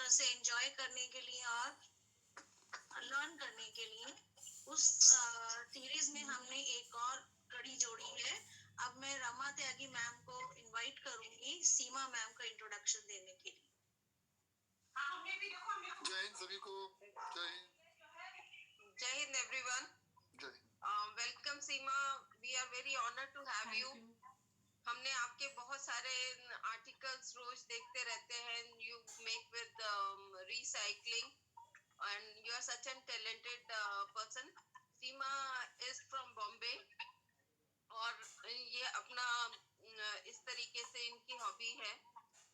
तरह से एंजॉय करने के लिए और लर्न करने के लिए उस सीरीज में हमने एक और कड़ी जोड़ी है। अब मैं रमा त्यागी मैम को इनवाइट करूंगी सीमा मैम का इंट्रोडक्शन देने के लिए। जय हिंद सभी को। जय हिंद। जय Hind everyone. Jai Hind. Welcome Seema, we are very honoured to have you. हमने आपके बहुत सारे आर्टिकल्स रोज देखते रहते हैं। You make with recycling and you are such a talented person. Seema is from Bombay और ये अपना इस तरीके से इनकी हॉबी है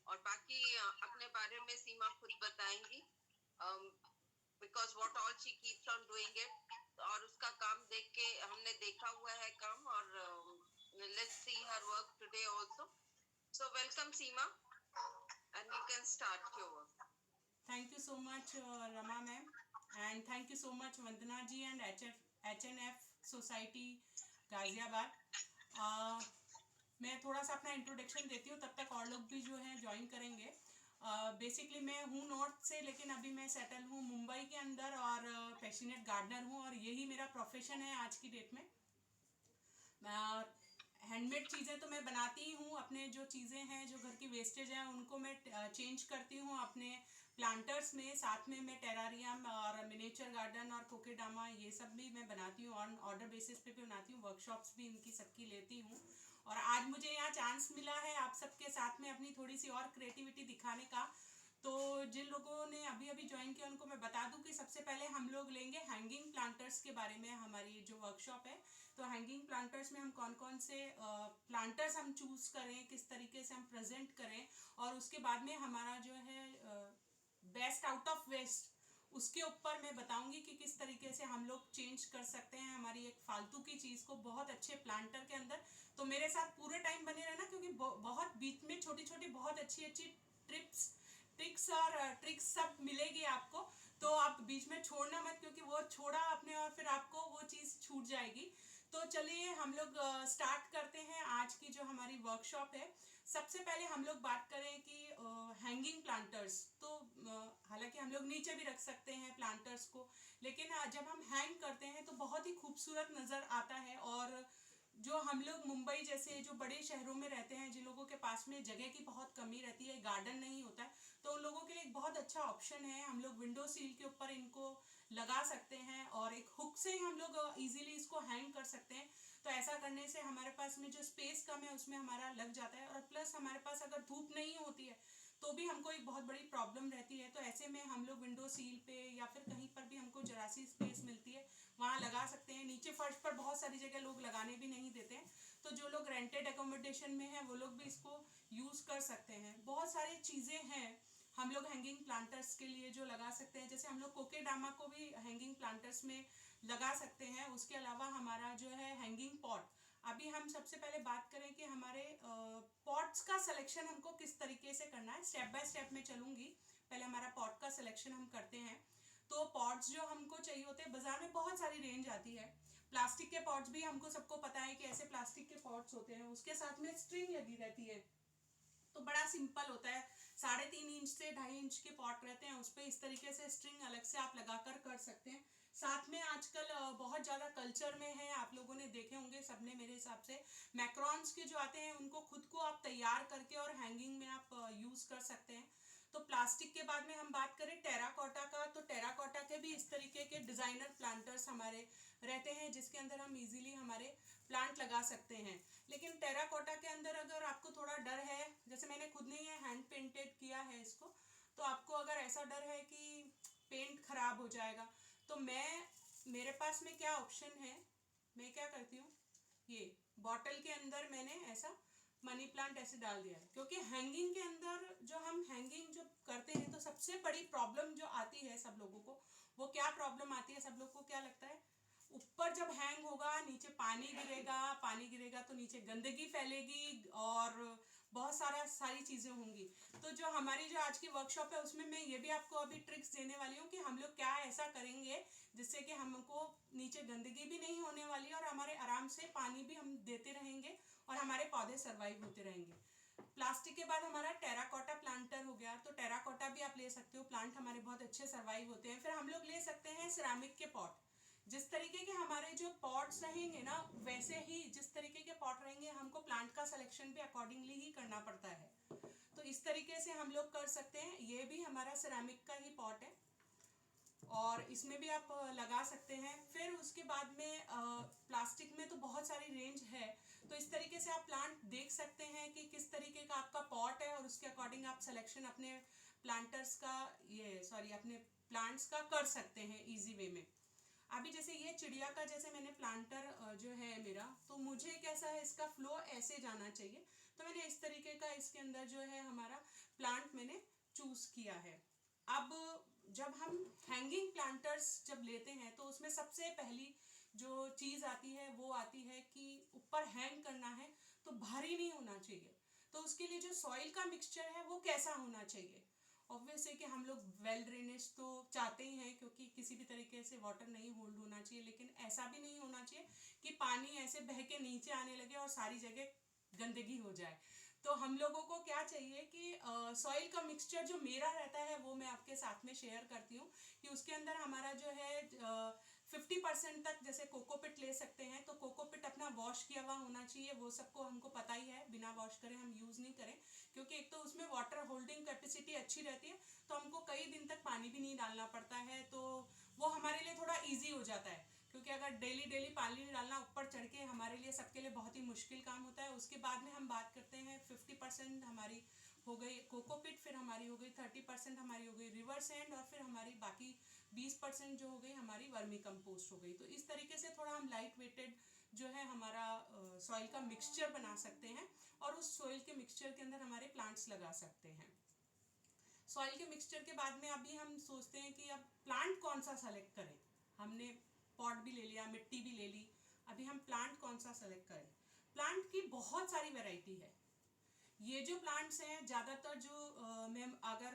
और बाकी अपने बारे में सीमा खुद बताएंगी because what all she keeps on doing it और उसका काम देख के हमने देखा हुआ है काम और let's see her work today also. So welcome Seema and you can start your work. Thank you so much Rama ma'am and thank you so much Vandana ji and HNF Society Ghaziabad. मैं थोड़ा सा अपना introduction देती हूँ, तब तक और लोग भी जो हैं ज्वाइन करेंगे। बेसिकली मैं हूँ नॉर्थ से, लेकिन अभी मैं सेटल हूँ मुंबई के अंदर और पैशनेट गार्डनर हूँ और यही मेरा प्रोफेशन है आज की डेट में। हैंडमेड चीज़ें तो मैं बनाती ही हूँ। अपने जो चीज़ें हैं, जो घर की वेस्टेज हैं, उनको मैं चेंज करती हूँ अपने प्लांटर्स में। साथ में मैं टेरारियम और मिनिएचर गार्डन और कोकेडामा ये सब भी मैं बनाती हूँ, ऑन ऑर्डर बेसिस पे भी बनाती हूँ। वर्कशॉप्स भी इनकी सबकी लेती हूँ और आज मुझे यहाँ चांस मिला है आप सबके साथ में अपनी थोड़ी सी और क्रिएटिविटी दिखाने का। तो जिन लोगों ने अभी अभी ज्वाइन किया उनको मैं बता दूं कि सबसे पहले हम लोग लेंगे हैंगिंग प्लांटर्स के बारे में। हमारी जो वर्कशॉप है, तो हैंगिंग प्लांटर्स में हम कौन कौन से प्लांटर्स हम चूज करें, किस तरीके से हम प्रेजेंट करें, और उसके बाद में हमारा जो है बेस्ट आउट ऑफ वेस्ट, उसके ऊपर मैं बताऊंगी कि किस तरीके से हम लोग चेंज कर सकते हैं हमारी एक फालतू की चीज़ को बहुत अच्छे प्लांटर के अंदर। तो मेरे साथ पूरे टाइम बने रहना, क्योंकि बहुत बीच में छोटी छोटी बहुत अच्छी अच्छी ट्रिक्स और ट्रिक्स सब मिलेगी आपको। तो आप बीच में छोड़ना मत, क्योंकि वो छोड़ा आपने और फिर आपको वो चीज़ छूट जाएगी। तो चलिए हम लोग स्टार्ट करते हैं आज की जो हमारी वर्कशॉप है। सबसे पहले हम लोग बात करें कि हैंगिंग प्लांटर्स, तो हालांकि हम लोग नीचे भी रख सकते हैं प्लांटर्स को, लेकिन जब हम हैंग करते हैं तो बहुत ही खूबसूरत नज़र आता है। और जो हम लोग मुंबई जैसे जो बड़े शहरों में रहते हैं, जिन लोगों के पास में जगह की बहुत कमी रहती है, गार्डन नहीं होता है, तो उन लोगों के लिए एक बहुत अच्छा ऑप्शन है। हम लोग विंडो सील के ऊपर इनको लगा सकते हैं और एक हुक से ही हम लोग इजीली इसको हैंग कर सकते हैं। तो ऐसा करने से हमारे पास में जो स्पेस कम है उसमें हमारा लग जाता है, और प्लस हमारे पास अगर धूप नहीं होती है तो भी हमको एक बहुत बड़ी प्रॉब्लम रहती है। तो ऐसे में हम लोग विंडो सील पे या फिर कहीं पर भी हमको जरा सी स्पेस मिलती है वहाँ लगा सकते हैं। नीचे फर्श पर बहुत सारी जगह लोग लगाने भी नहीं देते हैं, तो जो लोग रेंटेड एकोमोडेशन में हैं वो लोग भी इसको यूज़ कर सकते हैं। बहुत सारी चीज़ें हैं हम लोग हैंगिंग प्लांटर्स के लिए जो लगा सकते हैं, जैसे हम लोग कोकेडामा को भी हैंगिंग प्लांटर्स में लगा सकते हैं। उसके अलावा हमारा जो है हैंगिंग पॉट, अभी हम सबसे पहले बात करें कि हमारे पॉट्स का सिलेक्शन हमको किस तरीके से करना है। स्टेप बाय स्टेप में चलूंगी। पहले हमारा पॉट का सिलेक्शन हम करते हैं। तो पॉट्स जो हमको चाहिए होते हैं, बाजार में बहुत सारी रेंज आती है। प्लास्टिक के पॉट्स भी हमको सबको पता है कि ऐसे प्लास्टिक के पॉट्स होते हैं, उसके साथ में स्ट्रिंग लगी रहती है। तो बड़ा सिंपल होता है, 3.5 इंच से 2.5 इंच के पॉट रहते हैं, उस पर इस तरीके से स्ट्रिंग अलग से आप लगाकर कर सकते हैं। साथ में आजकल बहुत ज़्यादा कल्चर में है, आप लोगों ने देखे होंगे सबने मेरे हिसाब से, मैक्रॉन्स के जो आते हैं उनको खुद को आप तैयार करके और हैंगिंग में आप यूज़ कर सकते हैं। तो प्लास्टिक के बाद में हम बात करें टेराकोटा का, तो टेराकोटा के भी इस तरीके के डिज़ाइनर प्लांटर्स हमारे रहते हैं, जिसके अंदर हम इजीली हमारे प्लांट लगा सकते हैं। लेकिन टेराकोटा के अंदर अगर आपको थोड़ा डर है, जैसे मैंने खुद ने ये हैंड पेंटेड किया है इसको, तो आपको अगर ऐसा डर है कि पेंट खराब हो जाएगा, तो मेरे पास में क्या ऑप्शन है, मैं क्या करती हूँ, ये बॉटल के अंदर मैंने ऐसा मनी प्लांट ऐसे डाल दिया है। क्योंकि हैंगिंग के अंदर जो हम हैंगिंग जो करते हैं, तो सबसे बड़ी प्रॉब्लम जो आती है सब लोगों को, वो क्या प्रॉब्लम आती है, सब लोगों को क्या लगता है, ऊपर जब हैंग होगा नीचे पानी गिरेगा तो नीचे गंदगी फैलेगी और बहुत सारी चीज़ें होंगी। तो जो हमारी जो आज की वर्कशॉप है उसमें मैं ये भी आपको अभी ट्रिक्स देने वाली हूँ कि हम लोग क्या ऐसा करेंगे जिससे कि हमको नीचे गंदगी भी नहीं होने वाली और हमारे आराम से पानी भी हम देते रहेंगे और हमारे पौधे सर्वाइव होते रहेंगे। प्लास्टिक के बाद हमारा टेराकोटा प्लांटर हो गया, तो टेराकोटा भी आप ले सकते हो, प्लांट हमारे बहुत अच्छे सर्वाइव होते हैं। फिर हम लोग ले सकते हैं सिरामिक के पॉट। जिस तरीके के हमारे जो पॉट्स रहेंगे ना, वैसे ही जिस तरीके के पॉट रहेंगे हमको प्लांट का सिलेक्शन भी अकॉर्डिंगली ही करना पड़ता है। तो इस तरीके से हम लोग कर सकते हैं। ये भी हमारा सिरामिक का ही पॉट है और इसमें भी आप लगा सकते हैं। फिर उसके बाद में प्लास्टिक में तो बहुत सारी रेंज है, तो इस तरीके से आप प्लांट देख सकते हैं कि किस तरीके का आपका पॉट है और उसके अकॉर्डिंग आप सिलेक्शन अपने प्लांटर्स का अपने प्लांट्स का कर सकते हैं इजी वे में। अभी जैसे ये चिड़िया का जैसे मैंने प्लांटर जो है मेरा, तो मुझे कैसा है इसका फ्लो ऐसे जाना चाहिए, तो मैंने इस तरीके का इसके अंदर जो है हमारा प्लांट मैंने चूज किया है। अब जब हम हैंगिंग प्लांटर्स जब लेते हैं तो उसमें सबसे पहली जो चीज़ आती है वो आती है कि ऊपर हैंग करना है तो भारी नहीं होना चाहिए। तो उसके लिए जो सॉइल का मिक्सचर है वो कैसा होना चाहिए। ऑब्वियस है कि हम लोग वेल ड्रेनेज तो चाहते ही हैं, क्योंकि किसी भी तरीके से वाटर नहीं होल्ड होना चाहिए, लेकिन ऐसा भी नहीं होना चाहिए कि पानी ऐसे बह के नीचे आने लगे और सारी जगह गंदगी हो जाए। तो हम लोगों को क्या चाहिए कि सॉइल का मिक्सचर जो मेरा रहता है वो मैं आपके साथ में शेयर करती हूँ कि उसके अंदर हमारा जो है 50% तक जैसे कोकोपिट ले सकते हैं। तो कोकोपिट अपना वॉश किया हुआ होना चाहिए, वो सबको हमको पता ही है, बिना वॉश करे हम यूज़ नहीं करें, क्योंकि एक तो उसमें वाटर होल्डिंग कैपेसिटी अच्छी रहती है, तो हमको कई दिन तक पानी भी नहीं डालना पड़ता है, तो वो हमारे लिए थोड़ा ईजी हो जाता है। क्योंकि अगर डेली डेली पानी डालना ऊपर चढ़ के हमारे लिए सबके लिए बहुत ही मुश्किल काम होता है। उसके बाद में हम बात करते हैं 50% हमारी हो गई कोकोपिट, फिर हमारी हो गई 30% हमारी हो गई रिवर सैंड, और फिर हमारी बाकी 20% जो हो गई हमारी वर्मी कंपोस्ट हो गई। तो इस तरीके से थोड़ा हम लाइट वेटेड जो है हमारा सॉइल का मिक्सचर बना सकते हैं और उस सॉइल के मिक्सचर के अंदर हमारे प्लांट्स लगा सकते हैं। सॉइल के मिक्सचर के बाद में अभी हम सोचते हैं कि अब प्लांट कौन सा सेलेक्ट करें। हमने पॉट भी ले लिया, मिट्टी भी ले ली, अभी हम प्लांट कौन सा सेलेक्ट करें। प्लांट की बहुत सारी वैरायटी है। ये जो प्लांट्स हैं ज़्यादातर जो मैं अगर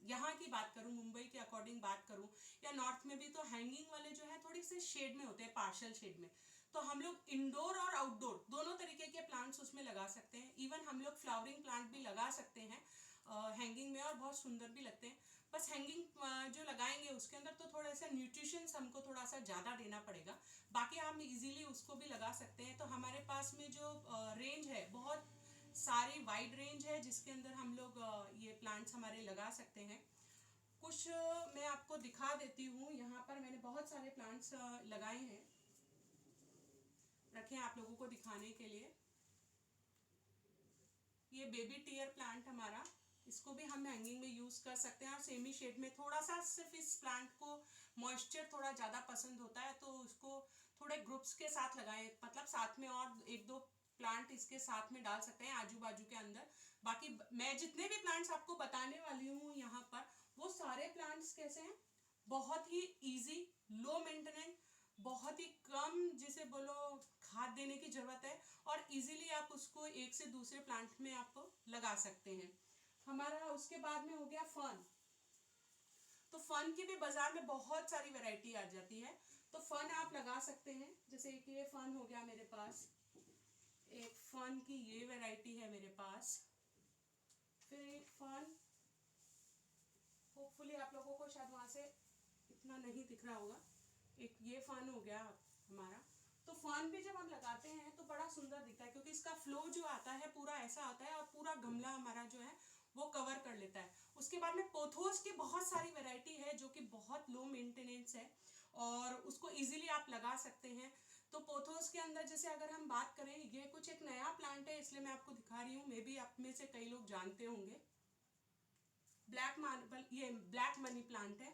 यहाँ की बात करूँ, मुंबई के अकॉर्डिंग बात करूँ या नॉर्थ में भी, तो हैंगिंग वाले जो है थोड़ी सी शेड में होते हैं, पार्शियल शेड में। तो हम लोग इंडोर और आउटडोर दोनों तरीके के प्लांट्स उसमें लगा सकते हैं। इवन हम लोग फ्लावरिंग प्लांट भी लगा सकते हैं हैंगिंग में, और बहुत सुंदर भी लगते हैं। बस हैंगिंग जो लगाएंगे उसके अंदर तो थोड़ा सा न्यूट्रिशंस हमको थोड़ा सा ज़्यादा देना पड़ेगा, बाकी हम इजीली उसको भी लगा सकते हैं। तो हमारे पास में जो रेंज है बहुत सारी वाइड रेंज है जिसके अंदर हम लोग ये प्लांट्स हमारे लगा सकते हैं। कुछ मैं आपको दिखा देती हूँ। यहाँ पर मैंने बहुत सारे प्लांट्स लगाए हैं, रखे हैं आप लोगों को दिखाने के लिए। ये बेबी टीयर प्लांट हमारा, इसको भी हम हैंगिंग में यूज कर सकते हैं और सेमी शेड में। थोड़ा सा सिर्फ इस प्लांट को मॉइस्चर थोड़ा ज़्यादा पसंद होता है, तो उसको थोड़े ग्रुप्स के साथ लगाएं, मतलब साथ में और एक दो प्लांट इसके साथ में डाल सकते हैं आजू बाजू के अंदर। बाकी मैं जितने भी प्लांट्स आपको बताने वाली हूँ यहाँ पर, वो सारे प्लांट्स कैसे हैं, बहुत ही इजी, लो मेंटेनेंस, बहुत ही कम जिसे बोलो खाद देने की जरूरत है, और इजीली आप उसको एक से दूसरे प्लांट में आप लगा सकते हैं। हमारा उसके बाद में हो गया फर्न। तो फर्न की भी बाजार में बहुत सारी वैरायटी आ जाती है, तो फर्न आप लगा सकते हैं। जैसे एक ये फर्न हो गया मेरे पास, एक फर्न की ये वैरायटी है मेरे पास, फिर एक फर्न, होपफुली आप लोगों को शायद वहाँ से इतना नहीं दिख रहा होगा, एक ये फर्न हो गया हमारा। तो फर्न भी जब हम लगाते हैं तो बड़ा सुंदर दिखता है, क्योंकि इसका फ्लो जो आता है पूरा ऐसा आता है और पूरा गमला हमारा जो है वो कवर कर लेता है। उसके बाद में पोथोस की बहुत सारी वैरायटी है जो कि बहुत लो मेंटेनेंस है और उसको इजीली आप लगा सकते हैं। तो पोथोस के अंदर जैसे अगर हम बात करें, ये कुछ एक नया प्लांट है इसलिए मैं आपको दिखा रही हूँ, मे बी आप में से कई लोग जानते होंगे। ब्लैक मार्बल, ये ब्लैक मनी प्लांट है।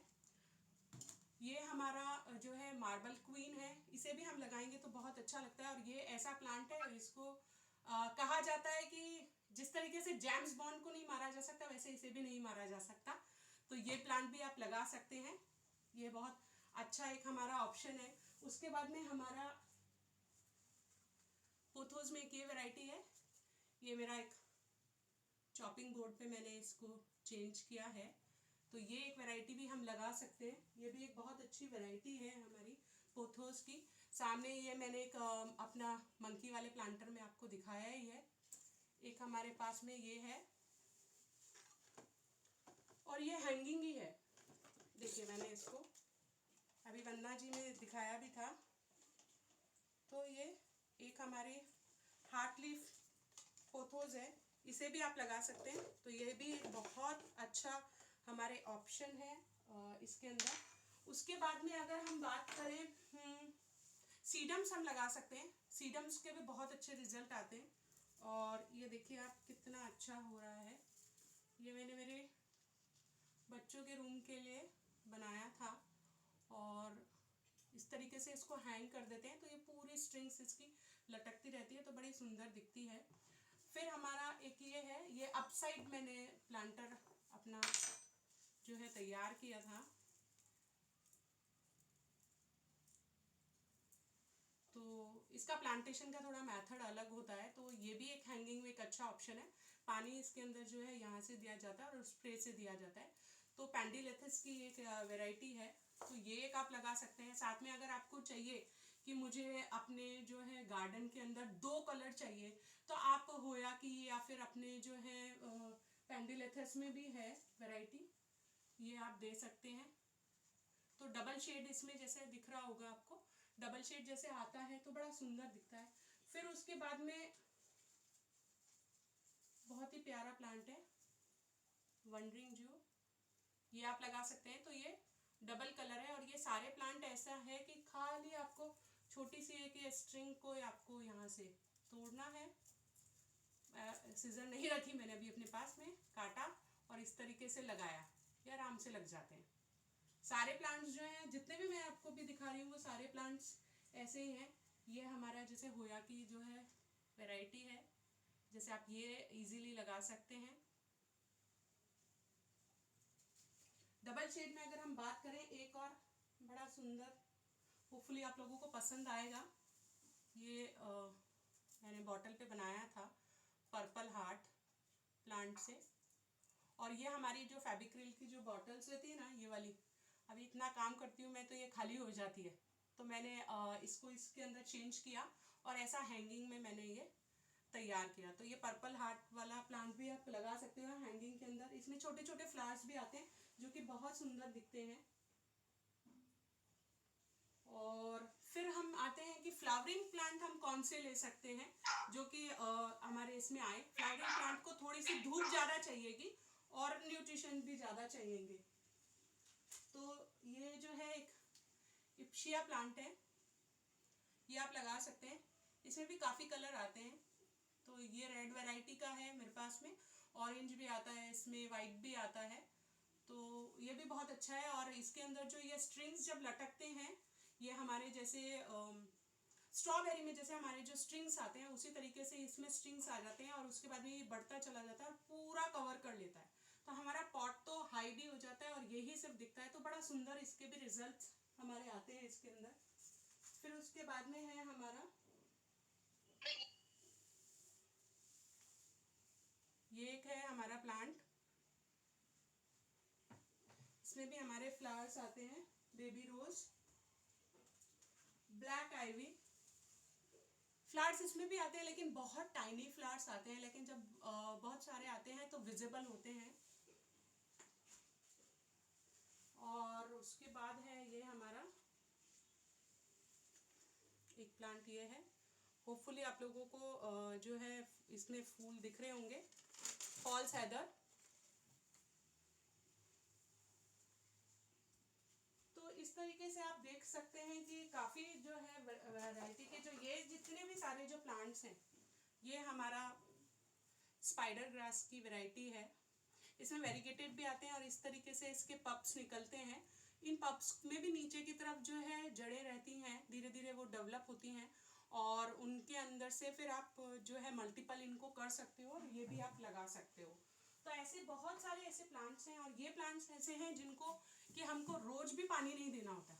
ये हमारा जो है मार्बल क्वीन है, इसे भी हम लगाएंगे तो बहुत अच्छा लगता है। और ये ऐसा प्लांट है, इसको कहा जाता है कि जिस तरीके से जेम्स बॉन्ड को नहीं मारा जा सकता वैसे इसे भी नहीं मारा जा सकता। तो ये प्लांट भी आप लगा सकते हैं, ये बहुत अच्छा एक हमारा ऑप्शन है। उसके बाद में हमारा पोथोस में एक ये वैरायटी है, ये मेरा एक चॉपिंग बोर्ड पे मैंने इसको चेंज किया है, तो ये एक वैरायटी भी हम लगा सकते हैं। ये भी एक बहुत अच्छी वैरायटी है हमारी पोथोस की। सामने ये मैंने एक अपना मंकी वाले प्लांटर में आपको दिखाया ही है, एक हमारे पास में ये है, और ये हैंगिंग ही है। देखिए मैंने इसको अभी वंदना जी में दिखाया भी था। तो ये एक हमारे हार्ट लीफ पोथोस है, इसे भी आप लगा सकते हैं। तो ये भी बहुत अच्छा हमारे ऑप्शन है इसके अंदर। उसके बाद में अगर हम बात करें सीडम्स हम लगा सकते हैं। सीडम्स के भी बहुत अच्छे रिजल्ट आते हैं। और ये देखिए आप कितना अच्छा हो रहा है। ये मैंने मेरे बच्चों के रूम के लिए बनाया था, और इस तरीके से इसको हैंग कर देते हैं तो ये पूरी स्ट्रिंग्स इसकी लटकती रहती है, तो बड़ी सुंदर दिखती है। फिर हमारा एक ये है, ये अपसाइड मैंने प्लांटर अपना जो है तैयार किया था। तो इसका प्लांटेशन का थोड़ा मेथड अलग होता है। तो ये भी एक हैंगिंग में एक अच्छा ऑप्शन है। पानी इसके अंदर जो है यहाँ से दिया जाता है और स्प्रे से दिया जाता है। तो पेंडिलेथस की एक वैरायटी है, तो ये एक आप लगा सकते हैं। साथ में अगर आपको चाहिए कि मुझे अपने जो है गार्डन के अंदर 2 कलर चाहिए, तो आप होया की या फिर अपने जो है पेंडिलेथस में भी है वैरायटी, ये आप दे सकते हैं। तो डबल शेड इसमें जैसे दिख रहा होगा आपको, डबल शेड जैसे आता है तो बड़ा सुंदर दिखता है। फिर उसके बाद में बहुत ही प्यारा प्लांट है वंडरिंग जू, ये आप लगा सकते हैं। तो ये डबल कलर है, और ये सारे प्लांट ऐसा है कि खाली आपको छोटी सी एक स्ट्रिंग को आपको यहाँ से तोड़ना है। सीजर नहीं रखी मैंने अभी अपने पास में, काटा और इस तरीके से लगाया, ये आराम से लग जाते हैं। सारे प्लांट्स जो हैं जितने भी मैं आपको भी दिखा रही हूँ वो सारे प्लांट्स ऐसे ही हैं। ये हमारा जैसे होया की जो है वैरायटी है, जैसे आप ये इजीली लगा सकते हैं। डबल शेड में अगर हम बात करें, एक और बड़ा सुंदर, होपफुली आप लोगों को पसंद आएगा। ये मैंने बॉटल पे बनाया था पर्पल हार्ट प्लांट से। और ये हमारी जो फेविक्रिल की जो बॉटल्स रहती है ना, ये वाली, अभी इतना काम करती हूँ मैं तो ये खाली हो जाती है, तो मैंने इसको इसके अंदर चेंज किया और ऐसा हैंगिंग में मैंने ये तैयार किया। तो ये पर्पल हार्ट वाला प्लांट भी आप लगा सकते हो हैंगिंग के अंदर। इसमें छोटे छोटे फ्लावर्स भी आते हैं जो कि बहुत सुंदर दिखते हैं। और फिर हम आते हैं कि फ्लावरिंग प्लांट हम कौन से ले सकते हैं जो कि हमारे इसमें आए। फ्लावरिंग प्लांट को थोड़ी सी धूप ज़्यादा चाहिएगी और न्यूट्रिशन भी ज़्यादा चाहिएंगे। तो ये जो है एक इप्शिया प्लांट है, ये आप लगा सकते हैं। इसमें भी काफ़ी कलर आते हैं। तो ये रेड वैरायटी का है मेरे पास में, ऑरेंज भी आता है इसमें, वाइट भी आता है। तो ये भी बहुत अच्छा है। और इसके अंदर जो ये स्ट्रिंग्स जब लटकते हैं, ये हमारे जैसे स्ट्रॉबेरी में जैसे हमारे जो स्ट्रिंग्स आते हैं उसी तरीके से इसमें स्ट्रिंग्स आ जाते हैं, और उसके बाद में ये बढ़ता चला जाता है और पूरा कवर कर लेता है। तो हमारा पॉट तो हाई भी हो जाता है और यही सिर्फ दिखता है। तो बड़ा सुंदर इसके भी रिजल्ट हमारे आते हैं इसके अंदर। फिर उसके बाद में है हमारा ये एक है हमारा प्लांट, इसमें भी हमारे फ्लावर्स आते हैं, बेबी रोज, ब्लैक आइवी। फ्लावर्स इसमें भी आते हैं लेकिन बहुत टाइनी फ्लावर्स आते हैं, लेकिन जब बहुत सारे आते हैं तो विजिबल होते हैं। और उसके बाद है ये हमारा एक प्लांट, ये है, होपफुली आप लोगों को जो है इसमें फूल दिख रहे होंगे, फॉल्स हेदर। तो इस तरीके से आप देख सकते हैं कि काफ़ी जो है वैरायटी के जो ये जितने भी सारे जो प्लांट्स हैं, ये हमारा स्पाइडर ग्रास की वैरायटी है। इसमें वेरीगेटेड भी आते हैं और इस तरीके से इसके पप्स निकलते हैं। इन पप्स में भी नीचे की तरफ जो है जड़ें रहती हैं, धीरे धीरे वो डेवलप होती हैं और उनके अंदर से फिर आप जो है मल्टीपल इनको कर सकते हो और ये भी आप लगा सकते हो। तो ऐसे बहुत सारे ऐसे प्लांट्स हैं, और ये प्लांट्स ऐसे हैं जिनको कि हमको रोज भी पानी नहीं देना होता,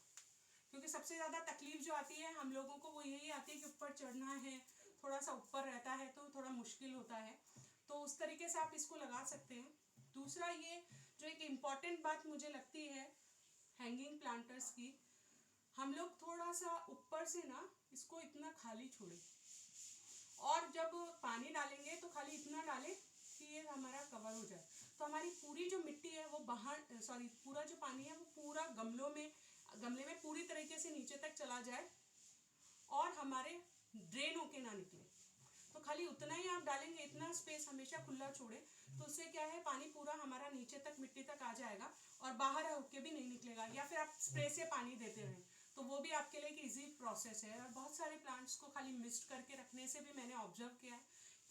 क्योंकि सबसे ज़्यादा तकलीफ जो आती है हम लोगों को वो यही आती है कि ऊपर चढ़ना है, थोड़ा सा ऊपर रहता है तो थोड़ा मुश्किल होता है। तो उस तरीके से आप इसको लगा सकते हैं। दूसरा, ये जो एक इम्पॉर्टेंट बात मुझे लगती है हैंगिंग प्लांटर्स की, हम लोग थोड़ा सा ऊपर से ना इसको इतना खाली छोड़ें और जब पानी डालेंगे तो खाली इतना डालें कि ये हमारा कवर हो जाए, तो हमारी पूरी जो मिट्टी है वो बाहर, पूरा जो पानी है वो पूरा गमले में पूरी तरीके से नीचे तक चला जाए और हमारे ड्रेन होके ना निकले। तो खाली उतना ही आप डालेंगे, इतना स्पेस हमेशा खुला छोड़े, तो उससे क्या है पानी पूरा हमारा नीचे तक मिट्टी तक आ जाएगा और बाहर होके भी नहीं निकलेगा। या फिर आप स्प्रे से पानी देते रहें तो वो भी आपके लिए एक ईजी प्रोसेस है। और बहुत सारे प्लांट्स को खाली मिस्ट करके रखने से भी मैंने ऑब्जर्व किया है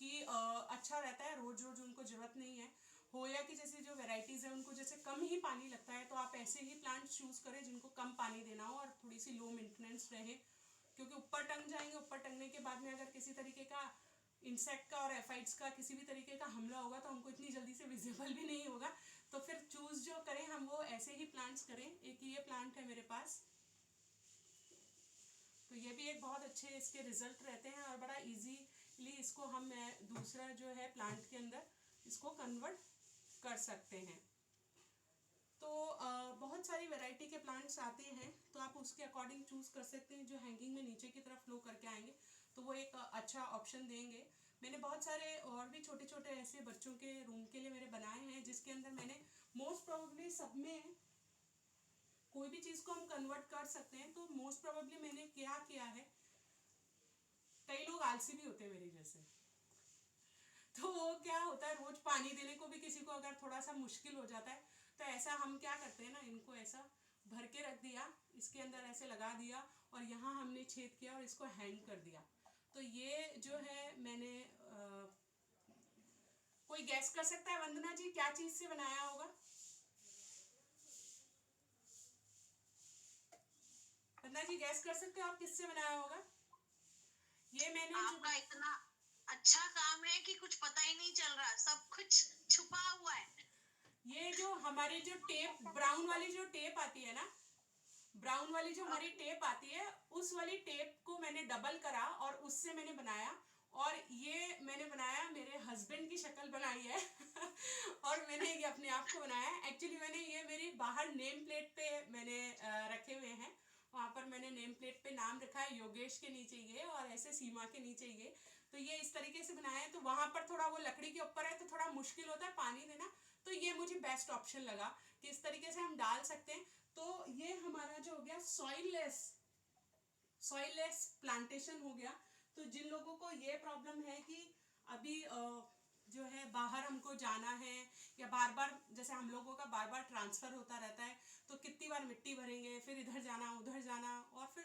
कि अच्छा रहता है, रोज रोज उनको जरूरत नहीं है। होया की जैसे जो वेराइटीज़ है उनको जैसे कम ही पानी लगता है, तो आप ऐसे ही प्लांट चूज़ करें जिनको कम पानी देना हो और थोड़ी सी लो मेंटेनेंस रहे, क्योंकि ऊपर टंग जाएंगे, ऊपर टंगने के बाद में अगर किसी तरीके का इंसेक्ट का और एफाइड्स का किसी भी तरीके का हमला होगा तो हमको इतनी जल्दी से विजिबल भी नहीं होगा। तो फिर चूज जो करें हम वो ऐसे ही प्लांट्स करें। एक ये प्लांट है मेरे पास, तो ये भी एक बहुत अच्छे इसके रिजल्ट रहते हैं और बड़ा इजीली इसको हम दूसरा जो है प्लांट के अंदर इसको कन्वर्ट कर सकते हैं। तो बहुत सारी वैरायटी के प्लांट्स आते हैं, तो आप उसके अकॉर्डिंग चूज़ कर सकते हैं। जो हैंगिंग में नीचे की तरफ फ्लो करके आएंगे तो वो एक अच्छा ऑप्शन देंगे। मैंने बहुत सारे और भी छोटे छोटे ऐसे बच्चों के रूम के लिए मेरे बनाए हैं, जिसके अंदर मैंने मोस्ट प्रोबेबली सब में कोई भी चीज़ को हम कन्वर्ट कर सकते हैं। तो मोस्ट प्रोबेबली मैंने क्या किया है, कई लोग आलसी भी होते हैं मेरे जैसे, तो वो क्या होता है रोज पानी देने को भी किसी को अगर थोड़ा सा मुश्किल हो जाता है, तो ऐसा हम क्या करते हैं ना, इनको ऐसा भर के रख दिया, इसके अंदर ऐसे लगा दिया और यहाँ हमने छेद किया और इसको हैंग कर दिया। तो ये जो है मैंने कोई गैस कर सकता है वंदना जी क्या चीज से बनाया होगा? वंदना जी गैस कर सकते हो आप किससे बनाया होगा? ये मैंने आपका इतना अच्छा काम है कि कुछ पता ही नहीं चल रहा, सब कुछ छुपा हुआ है। ये जो हमारी जो टेप, ब्राउन वाली जो टेप आती है ना, ब्राउन वाली जो हमारी टेप आती है, उस वाली टेप को मैंने डबल करा और उससे मैंने बनाया। और ये मैंने बनाया, मेरे हस्बैंड की शक्ल बनाई है और मैंने ये अपने आप को बनाया। एक्चुअली मैंने ये मेरी बाहर नेम प्लेट पे मैंने रखे हुए हैं, वहाँ पर मैंने नेम प्लेट पे नाम रखा है योगेश के नीचे ये और ऐसे सीमा के नीचे ये। तो ये इस तरीके से बनाया है। तो वहाँ पर थोड़ा वो लकड़ी के ऊपर है तो थोड़ा मुश्किल होता है पानी देना, तो ये मुझे बेस्ट ऑप्शन लगा कि इस तरीके से हम डाल सकते हैं। तो ये हमारा जो हो गया सॉइललेस प्लांटेशन हो गया। तो जिन लोगों को ये प्रॉब्लम है कि अभी जो है बाहर हमको जाना है या बार बार जैसे हम लोगों का बार बार ट्रांसफ़र होता रहता है, तो कितनी बार मिट्टी भरेंगे, फिर इधर जाना उधर जाना और फिर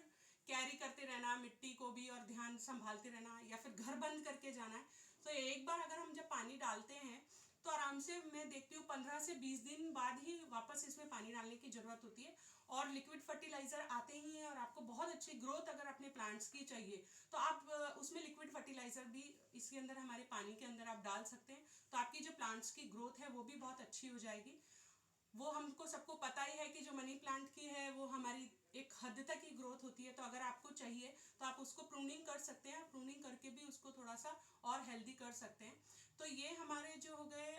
कैरी करते रहना मिट्टी को भी और ध्यान संभालते रहना, या फिर घर बंद करके जाना है। तो एक बार अगर हम जब पानी डालते हैं तो आराम से मैं देखती हूँ 15 से 20 दिन बाद ही वापस इसमें पानी डालने की ज़रूरत होती है। और लिक्विड फर्टिलाइज़र आते ही हैं और आपको बहुत अच्छी ग्रोथ अगर अपने प्लांट्स की चाहिए तो आप उसमें लिक्विड फर्टिलाइज़र भी इसके अंदर हमारे पानी के अंदर आप डाल सकते हैं। तो आपकी जो प्लांट्स की ग्रोथ है वो भी बहुत अच्छी हो जाएगी। वो हमको सबको पता ही है कि जो मनी प्लांट की है वो हमारी एक हद तक ही ग्रोथ होती है। तो अगर आपको चाहिए तो आप उसको प्रूनिंग कर सकते हैं, प्रूनिंग करके भी उसको थोड़ा सा और हेल्दी कर सकते हैं। तो ये हमारे जो हो गए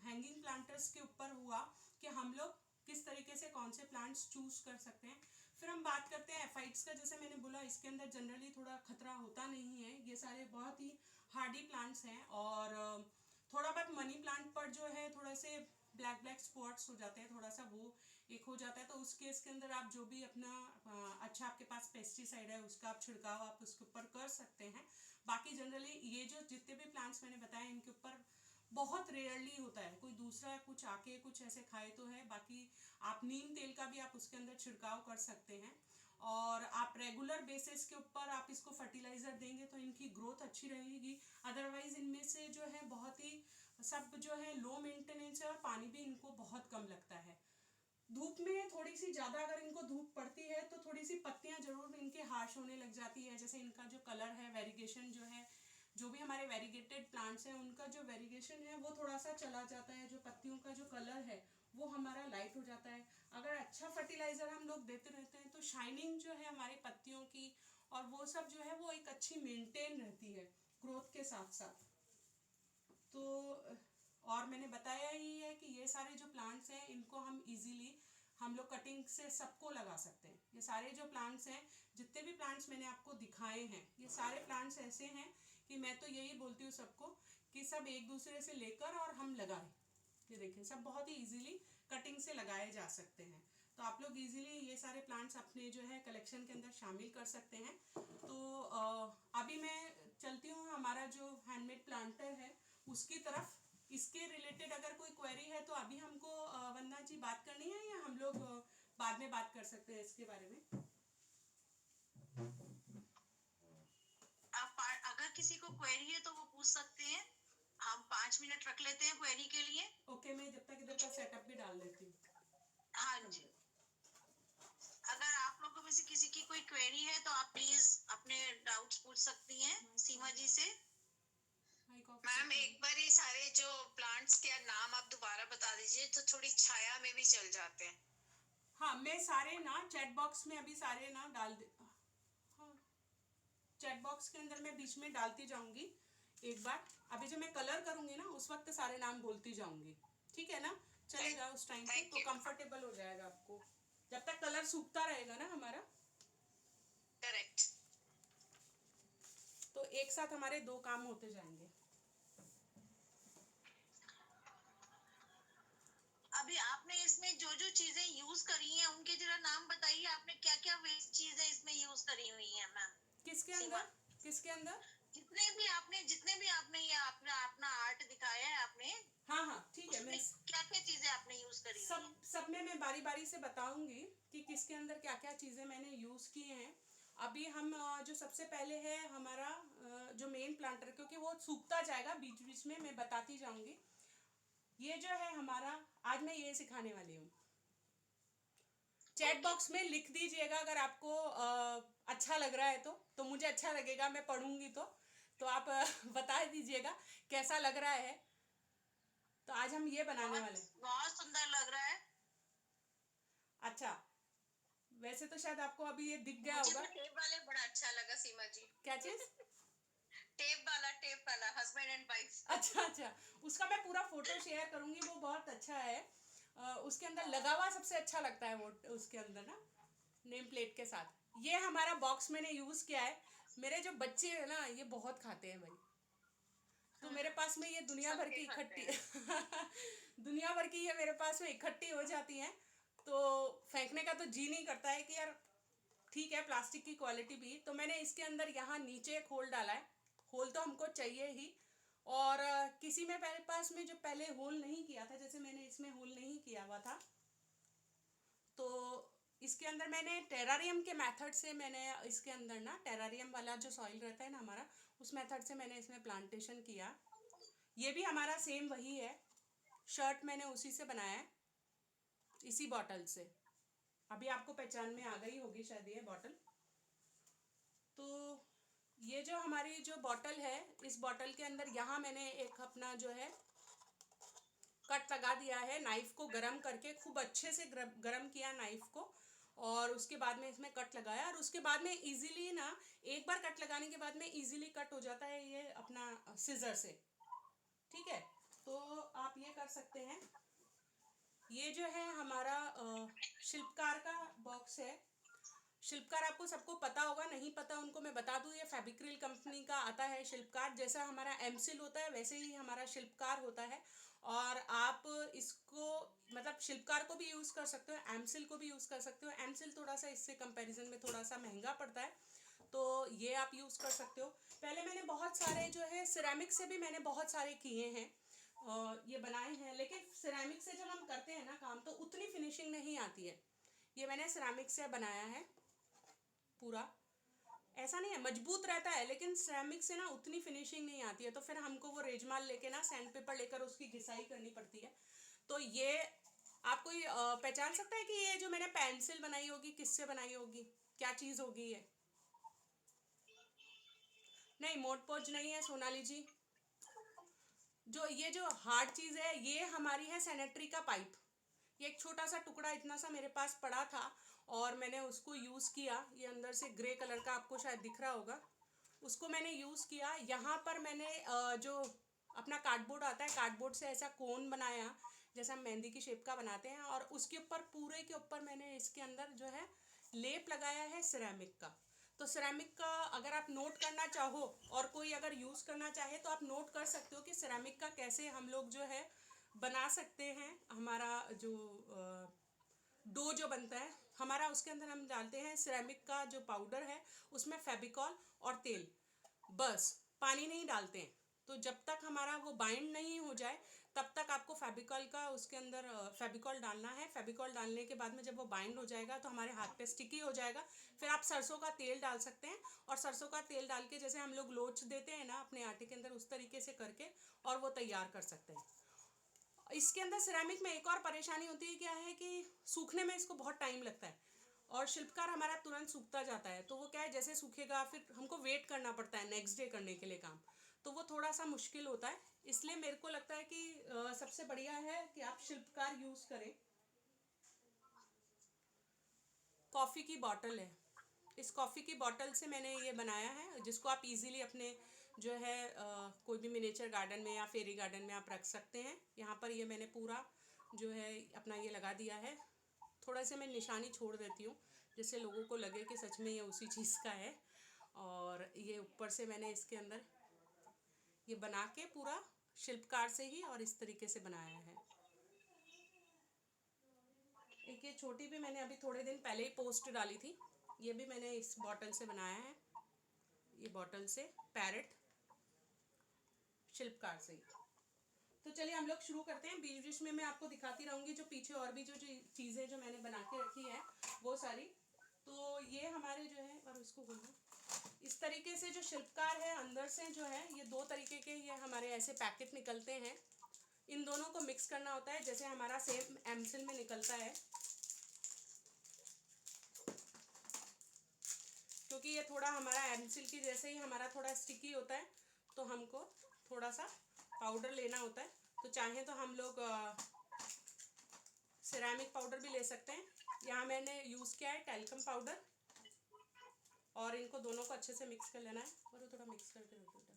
हैंगिंग प्लांटर्स के ऊपर हुआ कि हम लोग किस तरीके से कौन से प्लांट्स चूज कर सकते हैं। फिर हम बात करते हैं एफाइट्स का। जैसे मैंने बोला इसके अंदर जनरली थोड़ा खतरा होता नहीं है, ये सारे बहुत ही हार्डी प्लांट्स हैं। और थोड़ा बहुत मनी प्लांट पर जो है थोड़ा से ब्लैक स्पॉट्स हो जाते हैं, थोड़ा सा वो एक हो जाता है। तो उस केस के अंदर आप जो भी अपना अच्छा आपके पास पेस्टिसाइड है उसका आप छिड़काव आप उसके ऊपर कर सकते हैं। बाकी जनरली ये जो जितने भी प्लांट्स मैंने बताए इनके ऊपर बहुत रेयरली होता है, कोई दूसरा कुछ आके कुछ ऐसे खाए तो है। बाकी आप नीम तेल का भी आप उसके अंदर छिड़काव कर सकते हैं और आप रेगुलर बेसिस के ऊपर आप इसको फर्टिलाइज़र देंगे तो इनकी ग्रोथ अच्छी रहेगी। अदरवाइज इनमें से जो है बहुत ही सब जो है लो मेंटेनेंस है और पानी भी इनको बहुत कम लगता है। धूप में थोड़ी सी ज़्यादा अगर इनको धूप पड़ती है तो थोड़ी सी पत्तियां जरूर इनके हार्श होने लग जाती है। जैसे इनका जो कलर है वेरिगेशन जो है, जो भी हमारे वेरीगेटेड प्लांट्स हैं उनका जो वेरिगेशन है वो थोड़ा सा चला जाता है, जो पत्तियों का जो कलर है वो हमारा लाइट हो जाता है। अगर अच्छा फर्टिलाइज़र हम लोग देते रहते हैं तो शाइनिंग जो है हमारी पत्तियों की और वो सब जो है वो एक अच्छी मेंटेन रहती है ग्रोथ के साथ साथ। तो और मैंने बताया ही है कि ये सारे जो प्लांट्स हैं इनको हम इजीली हम लोग कटिंग से सबको लगा सकते हैं। ये सारे जो प्लांट्स हैं, जितने भी प्लांट्स मैंने आपको दिखाए हैं, ये सारे प्लांट्स ऐसे हैं कि मैं तो यही बोलती हूँ सबको कि सब एक दूसरे से लेकर और हम लगाएं। ये देखिए सब बहुत ही इजीली कटिंग से लगाए जा सकते हैं। तो आप लोग इजीली ये सारे प्लांट्स अपने जो है कलेक्शन के अंदर शामिल कर सकते हैं। तो अभी मैं चलती हूँ हमारा जो हैंडमेड प्लांटर है उसकी तरफ। इसके रिलेटेड अगर कोई क्वेरी है तो अभी हमको वंदना जी बात करनी है या हम लोग बाद में बात कर सकते हैं इसके बारे में? आप अगर किसी को क्वेरी है तो वो पूछ सकते हैं। हम 5 मिनट रख लेते हैं क्वेरी के लिए। ओके, मैं जब तक इधर का सेटअप भी डाल देती हूँ। हाँ जी, अगर आप लोगों में से किसी की कोई क्वेरी है तो आप प्लीज अपने डाउट्स पूछ सकती हैं सीमा जी से। मैम एक बार ये सारे जो प्लांट्स के नाम आप दोबारा बता दीजिए तो थोड़ी छाया में भी चल जाते हैं। हाँ, मैं सारे ना चैट बॉक्स में अभी सारे ना डाल दे। हाँ, चैट बॉक्स के अंदर मैं बीच में डालती जाऊंगी एक बार। अभी जब मैं कलर करूंगी ना उस वक्त सारे नाम बोलती जाऊंगी, ठीक है ना? चलेगा उस टाइम पे तो कंफर्टेबल हो जाएगा आपको, जब तक कलर सूखता रहेगा ना हमारा। करेक्ट। तो एक साथ हमारे दो काम होते जाएंगे। अभी आपने इसमें जो जो चीजें यूज करी हैं उनके जरा नाम बताइए। आपने क्या क्या वेस्ट चीजें इसमें यूज करी हुई हैं मैम? किसके सीमा, अंदर? किसके अंदर? जितने भी आपने ये अपना अपना आर्ट दिखाया है आपने, हाँ हाँ ठीक है, मैं उसमें क्या क्या चीजें आपने यूज करी हुई हैं? सब में मैं बारी बारी से बताऊंगी कि किसके अंदर क्या क्या चीज़ें मैंने यूज़ की हैं। अभी हम जो सबसे पहले है हमारा जो मेन प्लांटर, क्योंकि वो सूखता जाएगा बीच बीच में मैं बताती जाऊंगी। ये जो है हमारा, आज मैं ये सिखाने वाली हूँ। चैट बॉक्स में लिख दीजिएगा अगर आपको अच्छा लग रहा है तो मुझे अच्छा लगेगा, मैं पढ़ूंगी तो आप बता दीजिएगा कैसा लग रहा है। तो आज हम ये बनाने वाले हैं। बहुत सुंदर लग रहा है। अच्छा, वैसे तो शायद आपको अभी ये दिख गया मुझे होगा। तो टेप वाले बड़ा अच्छा लगा सीमा जी। क्या चीज? टेप वाला हस्बैंड एंड वाइफ। अच्छा अच्छा, उसका मैं पूरा फोटो शेयर करूंगी, वो बहुत अच्छा है। उसके अंदर लगा हुआ सबसे अच्छा लगता है वो, उसके अंदर ना नेम प्लेट के साथ। ये हमारा बॉक्स मैंने यूज किया है। मेरे जो बच्चे हैं ना ये बहुत खाते हैं भाई, तो मेरे पास में ये दुनिया भर की इकट्ठी दुनिया भर की ये मेरे पास में इकट्ठी हो जाती हैं। तो फेंकने का तो जी नहीं करता है कि यार ठीक है प्लास्टिक की क्वालिटी भी। तो मैंने इसके अंदर यहाँ नीचे एक होल डाला है। होल तो हमको चाहिए ही। और किसी में मेरे पास में जो पहले होल नहीं किया था, जैसे मैंने इसमें होल नहीं किया हुआ था, तो इसके अंदर मैंने टेरारियम के मेथड से मैंने इसके अंदर ना टेरारियम वाला जो सॉइल रहता है ना हमारा, उस मेथड से मैंने इसमें प्लांटेशन किया। ये भी हमारा सेम वही है। शर्ट मैंने उसी से बनाया है, इसी बॉटल से। अभी आपको पहचान में आ गई होगी शायद ये बॉटल। तो ये जो हमारी जो बॉटल है, इस बॉटल के अंदर यहाँ मैंने एक अपना जो है कट लगा दिया है। नाइफ को गरम करके खूब अच्छे से गरम किया नाइफ को, और उसके बाद में इसमें कट लगाया। और उसके बाद में इजीली ना, एक बार कट लगाने के बाद में इजीली कट हो जाता है ये अपना सिजर से, ठीक है? तो आप ये कर सकते हैं। ये जो है हमारा शिल्पकार का बॉक्स है। शिल्पकार आपको सबको पता होगा, नहीं पता उनको मैं बता दूं, ये फेविक्रिल कंपनी का आता है शिल्पकार। जैसा हमारा एमसिल होता है वैसे ही हमारा शिल्पकार होता है। और आप इसको मतलब शिल्पकार को भी यूज़ कर सकते हो, एमसिल को भी यूज़ कर सकते हो। एमसिल थोड़ा सा इससे कंपैरिजन में थोड़ा सा महंगा पड़ता है, तो ये आप यूज़ कर सकते हो। पहले मैंने बहुत सारे जो है सिरेमिक से भी मैंने बहुत सारे किए हैं, ये बनाए हैं। लेकिन सिरेमिक से जब हम करते हैं ना काम तो उतनी फिनिशिंग नहीं आती है। ये मैंने सिरेमिक से बनाया है पूरा। ऐसा नहीं है, मजबूत रहता है, लेकिन सिरेमिक से ना उतनी फिनिशिंग नहीं आती है। तो फिर हमको वो रेजमाल लेके ना सैंड पेपर लेकर उसकी घिसाई करनी पड़ती है। तो ये आप कोई पहचान सकता है कि ये जो मैंने पेंसिल बनाई होगी किससे बनाई होगी, क्या चीज़ होगी ये? नहीं, मोटपोज नहीं है सोनाली जी। जो ये जो हार्ड चीज़ है ये हमारी है सैनिटरी का पाइप। ये एक छोटा सा टुकड़ा इतना सा मेरे पास पड़ा था और मैंने उसको यूज़ किया। ये अंदर से ग्रे कलर का आपको शायद दिख रहा होगा, उसको मैंने यूज़ किया। यहाँ पर मैंने जो अपना कार्डबोर्ड आता है, कार्डबोर्ड से ऐसा कोन बनाया जैसा हम मेहंदी की शेप का बनाते हैं, और उसके ऊपर पूरे के ऊपर मैंने इसके अंदर जो है लेप लगाया है सिरेमिक का। तो सिरेमिक का अगर आप नोट करना चाहो और कोई अगर यूज़ करना चाहे तो आप नोट कर सकते हो कि सिरेमिक का कैसे हम लोग जो है बना सकते हैं। हमारा जो डो जो बनता है हमारा, उसके अंदर हम डालते हैं सिरेमिक का जो पाउडर है, उसमें फेविकॉल और तेल, बस पानी नहीं डालते हैं। तो जब तक हमारा वो बाइंड नहीं हो जाए तब तक आपको फेविकॉल का उसके अंदर फेविकॉल डालना है। फेविकॉल डालने के बाद में जब वो बाइंड हो जाएगा तो हमारे हाथ पे स्टिकी हो जाएगा। फिर आप सरसों का तेल डाल सकते हैं और सरसों का तेल डाल के जैसे हम लोग लोच देते हैं ना अपने आटे के अंदर, उस तरीके से करके और वो तैयार कर सकते हैं। इसके अंदर सिरेमिक में एक और परेशानी होती है, क्या है कि सूखने में इसको बहुत टाइम लगता है और शिल्पकार हमारा तुरंत सूखता जाता है। तो वो क्या है, जैसे सूखेगा फिर हमको वेट करना पड़ता है नेक्स्ट डे करने के लिए काम, तो वो थोड़ा सा मुश्किल होता है। इसलिए मेरे को लगता है कि सबसे बढ़िया है कि आप शिल्पकार यूज करें। कॉफ़ी की बॉटल है, इस कॉफ़ी की बॉटल से मैंने ये बनाया है, जिसको आप इजीली अपने जो है कोई भी मिनिएचर गार्डन में या फेरी गार्डन में आप रख सकते हैं। यहाँ पर ये मैंने पूरा जो है अपना ये लगा दिया है। थोड़ा से मैं निशानी छोड़ देती हूँ जिससे लोगों को लगे कि सच में ये उसी चीज़ का है। और ये ऊपर से मैंने इसके अंदर ये बना के पूरा शिल्पकार से ही और इस तरीके से बनाया है। एक ये छोटी भी मैंने अभी थोड़े दिन पहले ही पोस्ट डाली थी, ये भी मैंने इस बॉटल से बनाया है। ये बॉटल से पैरेट शिल्पकार से ही। तो चलिए हम लोग शुरू करते हैं। बीच बीच में मैं आपको दिखाती रहूँगी जो पीछे और भी जो चीज़ें जो मैंने बना के रखी है वो सारी। तो ये हमारे जो है, और इसको बोलूँ इस तरीके से जो शिल्पकार है अंदर से जो है, ये दो तरीके के ये हमारे ऐसे पैकेट निकलते हैं। इन दोनों को मिक्स करना होता है जैसे हमारा सेम एमसिल में निकलता है, क्योंकि ये थोड़ा हमारा एमसिल की जैसे ही हमारा थोड़ा स्टिकी होता है तो हमको थोड़ा सा पाउडर लेना होता है। तो चाहे तो हम लोग सिरेमिक पाउडर भी ले सकते हैं। यहाँ मैंने यूज़ किया है टैल्कम पाउडर, और इनको दोनों को अच्छे से मिक्स कर लेना है। और थोड़ा मिक्स करके रख देना।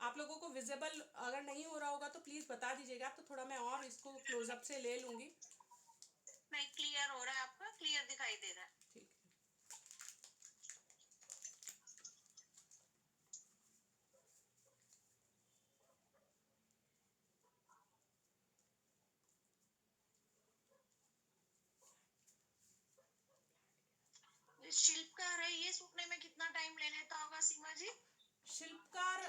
आप लोगों को विजिबल अगर नहीं हो रहा होगा तो प्लीज़ बता दीजिएगा, तो थोड़ा मैं और इसको क्लोजअप से ले लूँगी। नहीं, क्लियर हो रहा है, आपका क्लियर दिखाई दे रहा है। ठीक है। शिल्पकार है, ये सूखने में कितना टाइम ले लेता होगा सीमा जी? शिल्पकार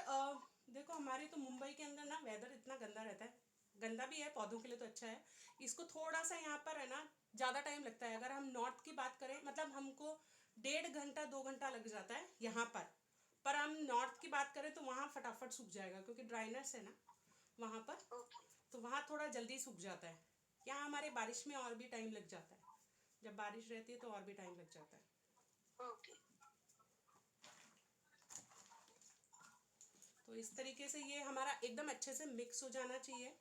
देखो हमारे तो मुंबई के अंदर ना वेदर इतना गंदा रहता है, गंदा भी है पौधों के लिए तो अच्छा है। इसको थोड़ा सा यहाँ पर है ना ज़्यादा टाइम लगता है। अगर हम नॉर्थ की बात करें मतलब हमको 1.5 घंटा 2 घंटा लग जाता है यहाँ पर हम नॉर्थ की बात करें तो वहाँ फटाफट सूख जाएगा क्योंकि ड्राइनेस है ना वहाँ पर, तो वहाँ थोड़ा जल्दी सूख जाता है। यहाँ हमारे बारिश में और भी टाइम लग जाता है, जब बारिश रहती है तो और भी टाइम लग जाता है। ओके। तो इस तरीके से ये हमारा एकदम अच्छे से मिक्स हो जाना चाहिए।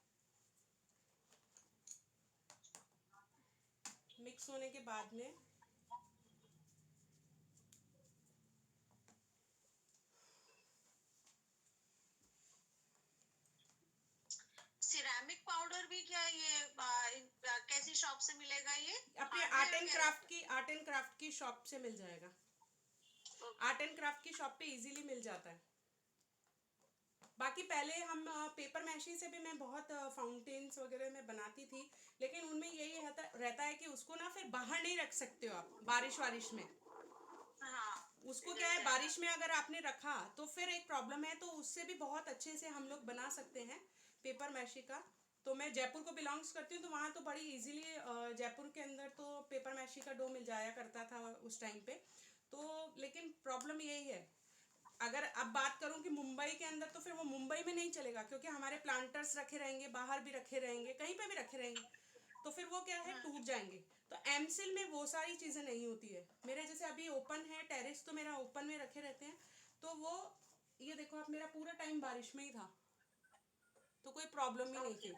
मिक्स होने के बाद में सिरेमिक पाउडर भी क्या ये कैसी शॉप से मिलेगा ये? अपने आर्ट एंड क्राफ्ट की शॉप से मिल जाएगा। आर्ट एंड क्राफ्ट की शॉप पे इजीली मिल जाता है। बाकी पहले हम पेपर मैशी से भी मैं बहुत फाउंटेन्स वगैरह में बनाती थी, लेकिन उनमें यही रहता है कि उसको ना फिर बाहर नहीं रख सकते हो आप बारिश वारिश में। हाँ, उसको क्या है, बारिश में अगर आपने रखा तो फिर एक प्रॉब्लम है। तो उससे भी बहुत अच्छे से हम लोग बना सकते हैं पेपर मैशी का। तो मैं जयपुर को बिलोंग्स करती हूँ तो वहाँ तो बड़ी इजीली जयपुर के अंदर तो पेपर मैशी का डो मिल जाया करता था उस टाइम पे। तो लेकिन प्रॉब्लम यही है, अगर अब बात करूं कि मुंबई के अंदर तो फिर वो मुंबई में नहीं चलेगा क्योंकि हमारे प्लांटर्स रखे रहेंगे, बाहर भी रखे रहेंगे, कहीं पे भी रखे रहेंगे, तो फिर वो क्या है टूट जाएंगे। तो एमसिल में वो सारी चीज़ें नहीं होती है। मेरे जैसे अभी ओपन है टेरेस, तो मेरा ओपन में रखे रहते हैं, तो वो ये देखो आप मेरा पूरा टाइम बारिश में ही था तो कोई प्रॉब्लम ही नहीं थी,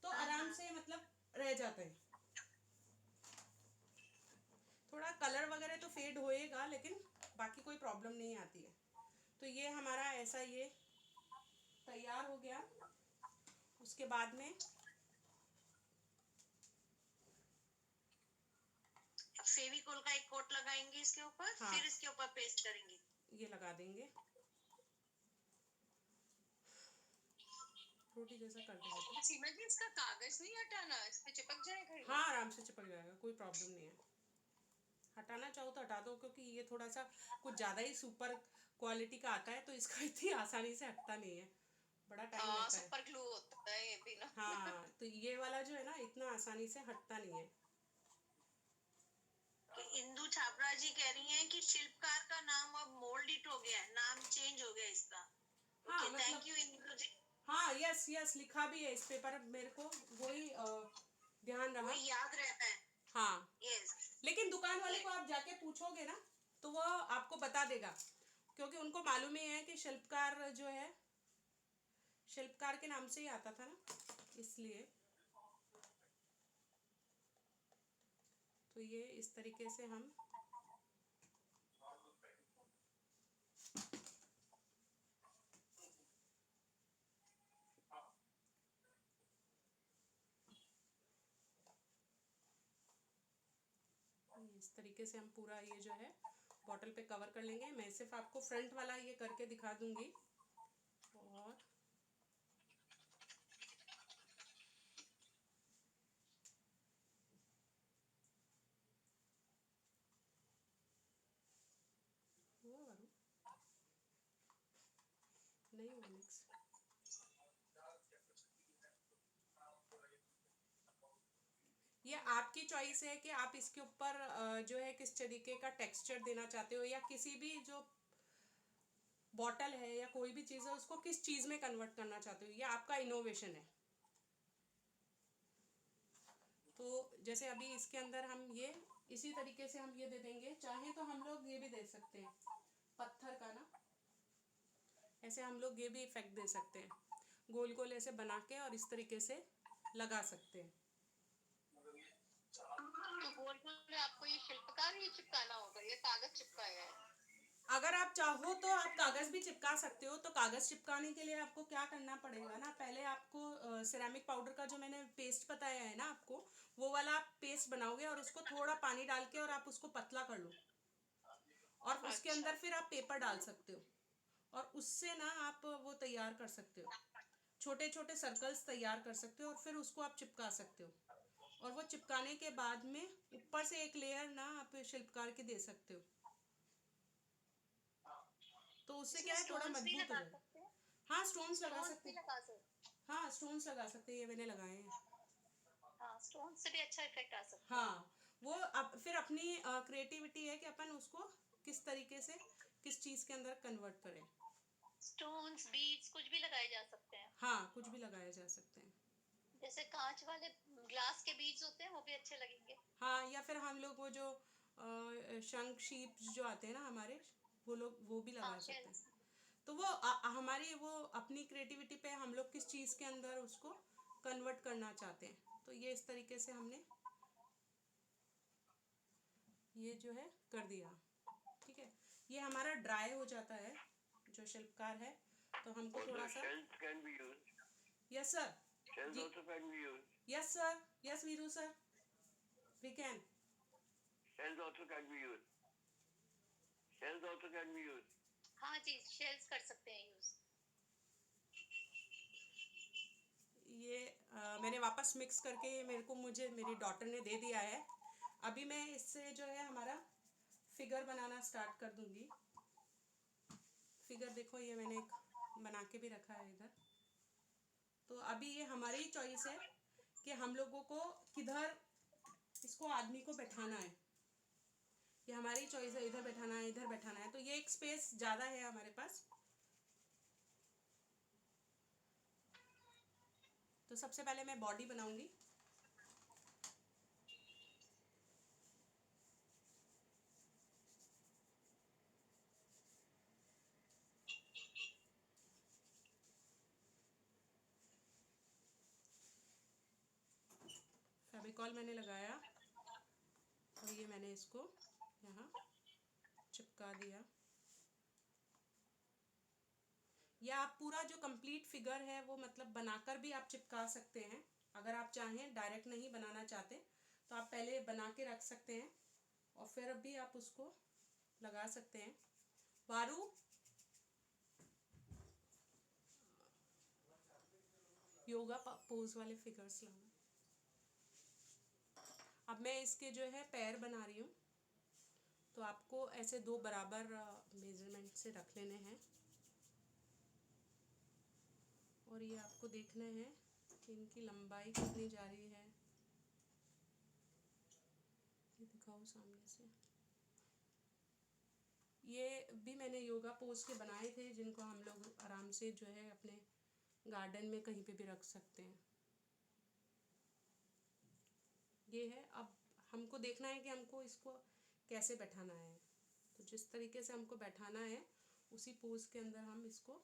तो आराम से मतलब रह जाते हैं। थोड़ा कलर वगैरह तो फेड होएगा लेकिन बाकी कोई प्रॉब्लम नहीं आती है। तो ये हमारा ऐसा ये तैयार हो गया। उसके बाद में फेविकोल का एक कोट लगाएंगे इसके ऊपर, हाँ। फिर इसके ऊपर पेस्ट करेंगे। ये लगा देंगे, रोटी जैसा कर देंगे। सीमा जी इसका कागज नहीं हटाना, इस पे चिपक जाएगा ये? हाँ आराम से चिपक जाएगा, कोई प्रॉब्लम नहीं है। हटाना चाहो तो हटा दो, क्योंकि ये थोड़ा सा कुछ ज़्यादा ही सुपर क्वालिटी का आता है, तो इसका इतनी आसानी से हटता नहीं है, बड़ा टाइम हाँ लगता है। सुपर ग्लू होता है ये भी ना। हाँ तो ये वाला जो है ना इतना आसानी से हटता नहीं है। तो इंदु छाबड़ा जी कह रही हैं कि शिल्पकार का नाम अब मोल्ड इट हो गया है, नाम चेंज हो गया इसका। हाँ, ओके, मतलब थैंक यू इंदु जी। हाँ यस यस लिखा भी है इस पे, पर मेरे को वही ध्यान रहा। वही याद रहता है। हाँ यस। लेकिन दुकान वाले को आप जाके पूछोगे ना तो वो आपको बता देगा, क्योंकि उनको मालूम ही है कि शिल्पकार जो है शिल्पकार के नाम से ही आता था ना, इसलिए। तो ये इस तरीके से हम इस तरीके से हम पूरा ये जो है बॉटल पे कवर कर लेंगे। मैं सिर्फ आपको फ्रंट वाला ये करके दिखा दूंगी। और वो करूँ नहीं हुआ मिक्स। ये आपकी चॉइस है कि आप इसके ऊपर जो है किस तरीके का टेक्सचर देना चाहते हो, या किसी भी जो बॉटल है या कोई भी चीज़ है उसको किस चीज़ में कन्वर्ट करना चाहते हो, ये आपका इनोवेशन है। तो जैसे अभी इसके अंदर हम ये इसी तरीके से हम ये दे देंगे, चाहे तो हम लोग ये भी दे सकते हैं पत्थर का ना, ऐसे हम लोग ये भी इफेक्ट दे सकते हैं, गोल गोल ऐसे बना के और इस तरीके से लगा सकते हैं। तो गोल गोल में आपको ये शिल्पकार ही चिपकाना होगा, ये कागज चिपकाया है? अगर आप चाहो तो आप कागज भी चिपका सकते हो। तो कागज चिपकाने के लिए आपको क्या करना पड़ेगा ना, पहले आपको सिरेमिक पाउडर का जो मैंने पेस्ट बताया है ना आपको, वो वाला आप पेस्ट बनाओगे और उसको थोड़ा पानी डाल के और आप उसको पतला कर लो, और उसके अंदर फिर आप पेपर डाल सकते हो, और उससे ना आप वो तैयार कर सकते हो, छोटे छोटे सर्कल्स तैयार कर सकते हो, और फिर उसको आप चिपका सकते हो। और वो चिपकाने के बाद में ऊपर से एक लेयर ना आप शिल्पकार की दे सकते हो, तो उससे क्या है थोड़ा मजबूत हो जाएगा। हाँ स्टोन्स लगा सकते हैं, हाँ स्टोन्स लगा सकते हैं, ये मैंने लगाए हैं। हाँ, स्टोन से भी अच्छा इफेक्ट आ सकता है। हाँ वो अब फिर अपनी क्रिएटिविटी है कि अपन उसको किस तरीके से किस चीज़ के अंदर कन्वर्ट करें। स्टोन्स, बीड्स कुछ भी लगाए जा सकते हैं। हाँ कुछ भी लगाए जा सकते हैं। जैसे कांच वाले ग्लास के बीड्स होते हैं, वो भी अच्छे लगेंगे। हाँ या फिर हम लोग वो जो शंख शीप जो आते हैं ना हमारे, वो लोग वो भी लगा सकते हैं। तो वो हमारी वो अपनी क्रिएटिविटी पे हम लोग किस चीज़ के अंदर उसको कन्वर्ट करना चाहते हैं। तो ये इस तरीके से हमने ये जो है कर दिया, ठीक है। ये हमारा ड्राई हो जाता है जो शिल्पकार है, तो हमको थोड़ा सा yes sir yes sir yes Veeru sir we can हाँ जी, शेल्स कर सकते हैं यूज। ये मैंने वापस मिक्स करके मेरे को मुझे मेरी डॉटर ने दे दिया है। अभी मैं इससे जो है हमारा फिगर बनाना स्टार्ट कर दूंगी। फिगर देखो ये मैंने एक बना के भी रखा है इधर। तो अभी ये हमारी चॉइस है कि हम लोगों को किधर इसको आदमी को बैठाना है, ये हमारी चॉइस है, इधर बैठाना है इधर बैठाना है। तो ये एक स्पेस ज़्यादा है हमारे पास। तो सबसे पहले मैं बॉडी बनाऊंगी। फेविकॉल मैंने लगाया और ये मैंने इसको यहाँ चिपका दिया। या आप पूरा जो कंप्लीट फिगर है वो मतलब बनाकर भी आप चिपका सकते हैं। अगर आप चाहें डायरेक्ट नहीं बनाना चाहते तो आप पहले बना के रख सकते हैं और फिर भी आप उसको लगा सकते हैं। वारू, योगा पोज वाले फिगर्स लाना। अब मैं इसके जो है पैर बना रही हूँ, तो आपको ऐसे 2 बराबर मेजरमेंट से रख लेने हैं और ये आपको देखना है कि इनकी लंबाई कितनी जा रही है। ये दिखाओ सामने से। ये भी मैंने योगा पोज के बनाए थे, जिनको हम लोग आराम से जो है अपने गार्डन में कहीं पे भी रख सकते हैं। ये है। अब हमको देखना है कि हमको इसको कैसे बैठाना है, तो जिस तरीके से हमको बैठाना है उसी पोज के अंदर हम इसको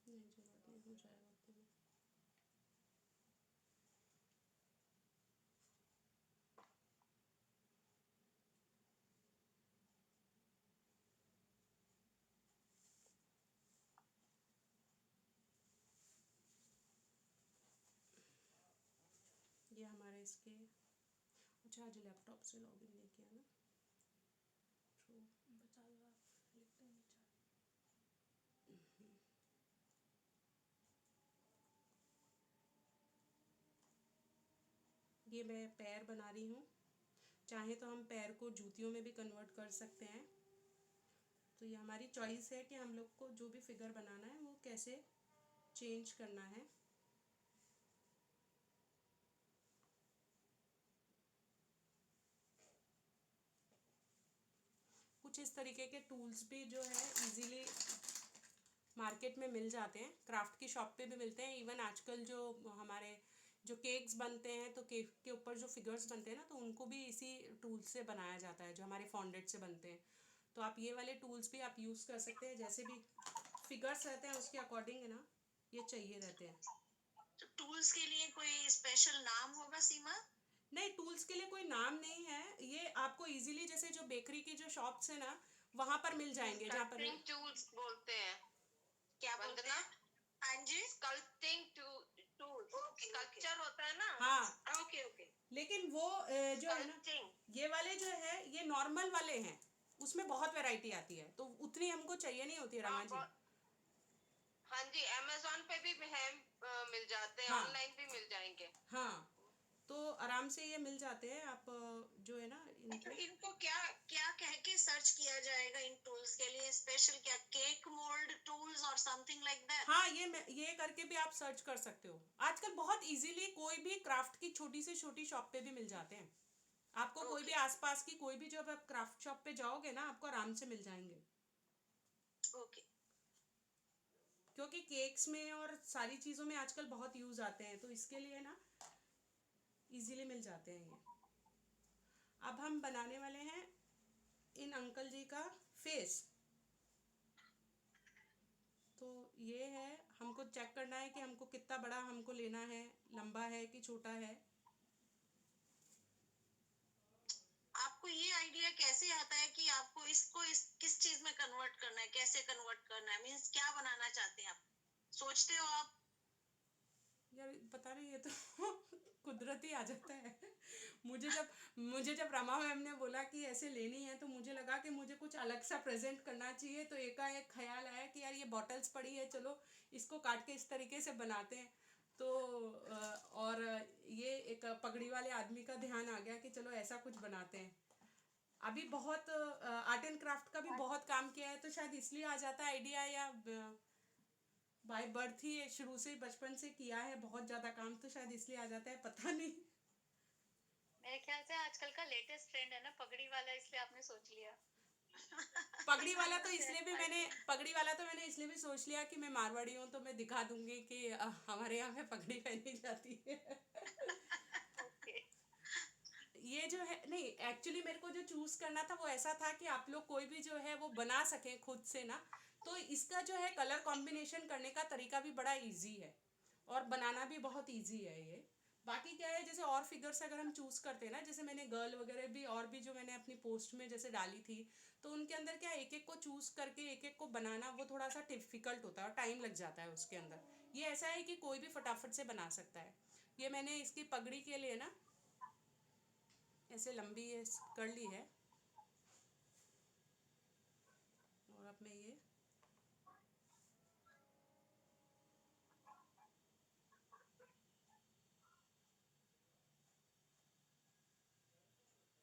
नहीं, जरूरत नहीं, हो जाएगा उतने में। ये हमारे इसके, अच्छा आज लैपटॉप से लॉगिन नहीं किया ना, तो बता दो आप, लिखते हैं नीचे। ये मैं पैर बना रही हूँ। चाहे तो हम पैर को जूतियों में भी कन्वर्ट कर सकते हैं। तो ये हमारी चॉइस है कि हम लोग को जो भी फिगर बनाना है वो कैसे चेंज करना है। कुछ इस तरीके के टूल्स भी जो है इजीली मार्केट में मिल जाते हैं, क्राफ्ट की शॉप पे भी मिलते हैं। इवन आजकल जो हमारे जो केक्स बनते हैं, तो केक के ऊपर जो फिगर्स बनते हैं ना, तो उनको भी इसी टूल से बनाया जाता है जो हमारे फॉन्डेट से बनते हैं। तो आप ये वाले टूल्स भी आप यूज़ कर सकते हैं। जैसे भी फिगर्स रहते हैं उसके अकॉर्डिंग है ना, ये चाहिए रहते हैं। तो टूल्स के लिए कोई स्पेशल नाम होगा सीमा? नहीं, टूल्स के लिए कोई नाम नहीं है। ये आपको इजीली जैसे जो बेकरी की जो शॉप्स है ना, वहां पर मिल जाएंगे, जहाँ पर स्कल्पटिंग टूल्स बोलते हैं। क्या बोलते वंदना, हैं? हाँ जी। स्कल्पटिंग टूल्स, ओके, स्कल्पचर होता है ना। हाँ, ओके ओके। लेकिन वो जो है ना, स्कल्पटिंग। ये वाले जो है ये नॉर्मल वाले हैं, उसमें बहुत वैरायटी आती है, तो उतनी हमको चाहिए नहीं होती है रमा जी। हाँ जी, अमेज़न पे भी है, मिल जाते हैं, हाँ ऑनलाइन भी मिल जाएंगे। हाँ, तो आराम से ये मिल जाते हैं। आप जो है ना तो इनको इनको क्या क्या कह के सर्च किया जाएगा इन टूल्स के लिए? स्पेशल क्या केक मोल्ड टूल्स और समथिंग लाइक दैट? हाँ, ये करके भी आप सर्च कर सकते हो। आजकल बहुत इजीली कोई भी क्राफ्ट की छोटी से छोटी शॉप पे भी मिल जाते हैं। आपको कोई भी आसपास की कोई भी जब आप क्राफ्ट शॉप पे जाओगे ना, आपको आराम से मिल जाएंगे। ओके। क्योंकि केक्स में और सारी चीज़ों में आजकल बहुत यूज आते हैं, तो इसके लिए ना इजीली मिल जाते हैं ये। अब हम बनाने वाले हैं इन अंकल जी का फेस। तो ये है, हमको चेक करना है कि हमको कितना बड़ा हमको लेना है, लंबा है कि छोटा है। आपको ये आइडिया कैसे आता है कि आपको इसको किस चीज में कन्वर्ट करना है, कैसे कन्वर्ट करना है? मींस क्या बनाना चाहते हैं आप? सोचते हो आप? यार पता नहीं, ये तो कुदरती आ जाता है। मुझे जब रमा मैम ने बोला कि ऐसे लेनी है, तो मुझे लगा कि मुझे कुछ अलग सा प्रेजेंट करना चाहिए। तो एकाएक ख्याल आया कि यार ये बॉटल्स पड़ी है, चलो इसको काट के इस तरीके से बनाते हैं। तो और ये एक पगड़ी वाले आदमी का ध्यान आ गया कि चलो ऐसा कुछ बनाते हैं। अभी बहुत आर्ट एंड क्राफ्ट का भी बहुत काम किया है, तो शायद इसलिए आ जाता है आइडिया, या बाय बर्थ ही शुरू से बचपन से किया है बहुत ज्यादा काम, तो शायद इसलिए आ जाता है, पता नहीं। मेरे ख्याल से आजकल का लेटेस्ट ट्रेंड है ना पगड़ी वाला, इसलिए आपने सोच लिया। पगड़ी वाला तो मैंने इसलिए भी सोच लिया कि मैं मारवाड़ी हूँ, तो मैं दिखा दूंगी कि हमारे यहाँ पे पगड़ी पहनी जाती है। ओके। ये जो है, नहीं एक्चुअली मेरे को जो चूज करना था वो ऐसा था कि आप लोग कोई भी जो है वो बना सके खुद से ना। तो इसका जो है कलर कॉम्बिनेशन करने का तरीका भी बड़ा इजी है और बनाना भी बहुत इजी है ये। बाकी क्या है, जैसे और फिगर्स अगर हम चूज करते हैं ना, जैसे मैंने गर्ल वगैरह भी और भी जो मैंने अपनी पोस्ट में जैसे डाली थी, तो उनके अंदर क्या है, एक एक को चूज करके एक एक को बनाना वो थोड़ा सा डिफिकल्ट होता है और टाइम लग जाता है उसके अंदर। ये ऐसा है कि कोई भी फटाफट से बना सकता है। ये मैंने इसकी पगड़ी के लिए ना ऐसे लंबी ये कर ली है, और अब मैं ये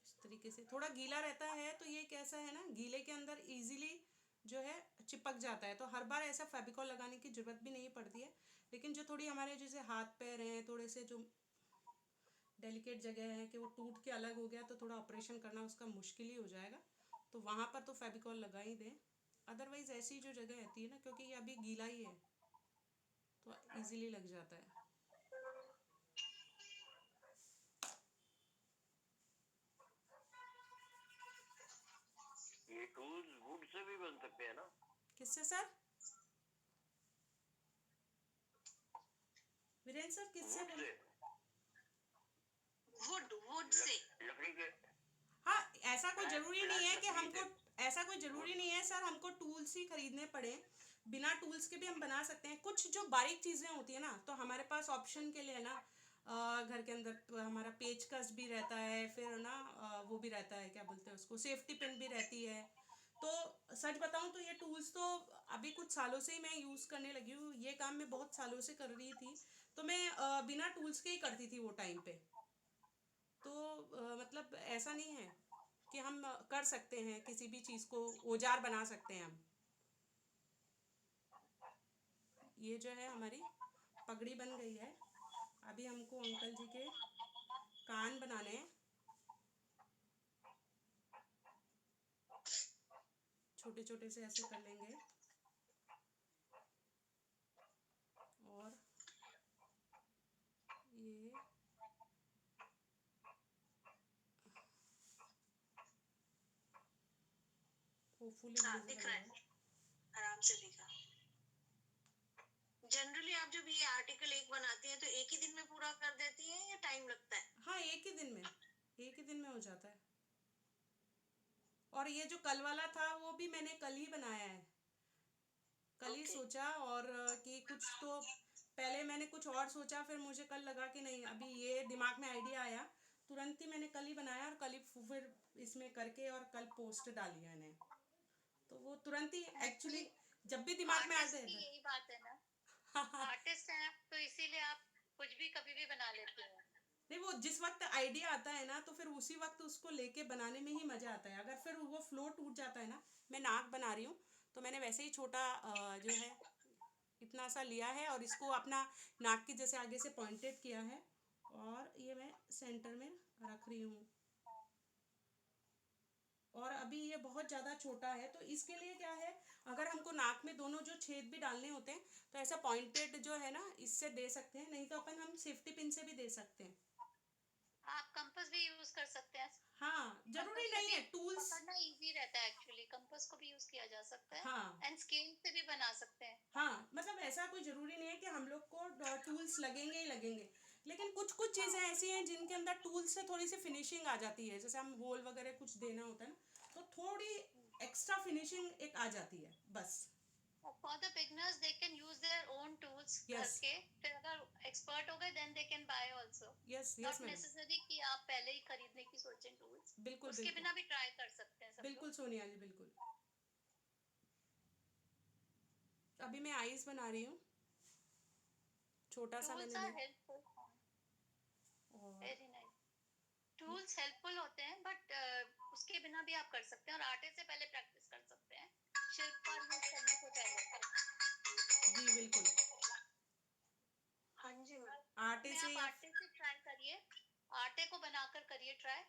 इस तरीके से, थोड़ा गीला रहता है तो ये कैसा है ना, गीले के अंदर इजीली जो है चिपक जाता है, तो हर बार ऐसा फेविकॉल लगाने की जरूरत भी नहीं पड़ती है। लेकिन जो थोड़ी हमारे जैसे हाथ पैर हैं, थोड़े से जो डेलिकेट जगह है कि वो टूट के अलग हो गया, तो थोड़ा ऑपरेशन करना उसका मुश्किल ही हो जाएगा, तो वहाँ पर तो फेविकॉल लगा ही दें। अदरवाइज ऐसी जो जगह रहती है ना, क्योंकि ये अभी गीला ही है तो इजीली लग जाता है। ये टूल्स वुड से भी बन सकते हैं ना? किससे सर? वीरेंद्र सर किससे वुड बोले? से, वुड से। लकड़ी के। हाँ, ऐसा कोई जरूरी नहीं है कि हमको, ऐसा कोई जरूरी नहीं है सर हमको टूल्स ही खरीदने पड़े। बिना टूल्स के भी हम बना सकते हैं। कुछ जो बारीक चीजें होती है ना, तो हमारे पास ऑप्शन के लिए ना घर के अंदर हमारा पेचकस भी रहता है, फिर ना वो भी रहता है, क्या बोलते हैं उसको, सेफ्टी पिन भी रहती है। तो सच बताऊं तो ये टूल्स तो अभी कुछ सालों से ही मैं यूज़ करने लगी हूँ। ये काम मैं बहुत सालों से कर रही थी, तो मैं बिना टूल्स के ही करती थी वो टाइम पे। तो मतलब ऐसा नहीं है कि हम कर सकते हैं किसी भी चीज़ को, औजार बना सकते हैं हम। ये जो है हमारी पगड़ी बन गई है। अभी हमको अंकल जी के कान बनाने हैं, छोटे छोटे से ऐसे कर लेंगे, और ये होपफुली हाँ, विजिबल दिख रहा होगा। है, आराम से दिखा। जनरली आप जब ये आर्टिकल एक बनाती हैं तो एक ही दिन में पूरा कर देती हैं या टाइम लगता है? हाँ, एक ही दिन में, एक ही दिन में हो जाता है। और ये जो कल वाला था वो भी मैंने कल ही बनाया है, कल ही Okay. सोचा, और कि कुछ तो पहले मैंने कुछ और सोचा, फिर मुझे कल लगा कि नहीं, अभी ये दिमाग में आइडिया आया, तुरंत ही मैंने कल ही बनाया और कल ही फिर इसमें करके और कल पोस्ट डाली मैंने। तो वो तुरंत ही एक्चुअली जब भी दिमाग में आर्टिस्ट आते की हैं। यही बात है ना, आर्टिस्ट हैं आप, तो इसीलिए आप कुछ भी कभी भी बना लेते हैं। नहीं, वो जिस वक्त आइडिया आता है ना, तो फिर उसी वक्त उसको लेके बनाने में ही मजा आता है। अगर फिर वो फ्लो टूट जाता है ना, मैं नाक बना रही हूँ तो मैंने वैसे ही छोटा जो है इतना सा लिया है, और इसको अपना नाक की जैसे आगे से पॉइंटेड किया है, और ये मैं सेंटर में रख रही हूँ। और अभी ये बहुत ज़्यादा छोटा है, तो इसके लिए क्या है, अगर हमको नाक में दोनों जो छेद भी डालने होते हैं तो ऐसा पॉइंटेड जो है ना, इससे दे सकते हैं, नहीं तो अपन हम सेफ्टी पिन से भी दे सकते हैं। आप कंपास भी यूज कर सकते हैं। हाँ, जरूरी कंपास से नहीं भी है टूल्स। पकड़ना इजी रहता है, एक्चुअली कंपास को भी यूज किया जा सकता है, हाँ एंड स्केल से भी बना सकते हैं। हाँ, मतलब ऐसा कोई जरूरी नहीं है कि हम लोग को टूल्स लगेंगे ही लगेंगे। लेकिन कुछ कुछ चीज़ें हाँ, ऐसी हैं जिनके अंदर टूल्स से थोड़ी सी फिनिशिंग आ जाती है, जैसे हम होल वगैरह कुछ देना होता है ना, तो थोड़ी एक्स्ट्रा फिनिशिंग एक आ जाती है बस। For the beginners they can use their own tools घर यस के, फिर अगर एक्सपर्ट हो गए then they can buy also. Yes yes not madam, necessary कि आप पहले ही खरीदने की सोचें टूल्स, बिल्कुल उसके बिल्कुल बिना भी ट्राई कर सकते हैं सब बिल्कुल लोग। सोनिया जी, बिल्कुल। अभी मैं आईज बना रही हूँ, छोटा सा टूल्स मैंने आर ले, हेल्पफुल, और वेरी नाइस। टूल्स हेल्पफुल होते हैं, बट उसके बिना भी आप कर सकते हैं, और आटे से पहले प्रैक्टिस कर सकते हैं, शिल्पकार यूज करने से पहले। जी बिल्कुल, हाँ जी मैम। आटे में से आप या आटे से ट्राई करिए, आटे को बनाकर करिए ट्राई,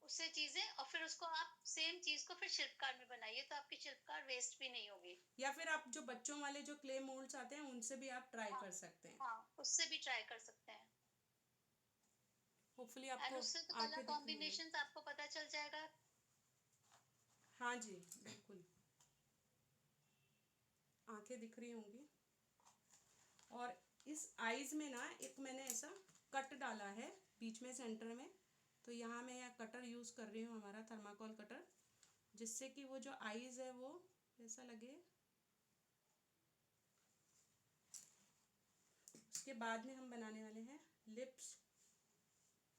उससे चीजें, और फिर उसको आप सेम चीज को फिर शिल्पकार में बनाइए, तो आपकी शिल्पकार वेस्ट भी नहीं होगी। या फिर आप जो बच्चों वाले जो क्ले मोल्ड्स आते हैं उनसे भी आप ट्राई हाँ, कर सकते हैं। हाँ, उससे भी ट्राई कर सकते हैं, होपफुली एंड आपको उससे तो कलर आंखें दिख रही होंगी। कॉम्बिनेशन आपको पता चल जाएगा। हाँ जी बिल्कुल, आंखें दिख रही होंगी। और इस आईज में ना एक मैंने ऐसा कट डाला है बीच में सेंटर में, तो यहाँ मैं यह कटर यूज़ कर रही हूँ, हमारा थर्माकोल कटर, जिससे कि वो जो आईज है वो ऐसा लगे। उसके बाद में हम बनाने वाले हैं लिप्स।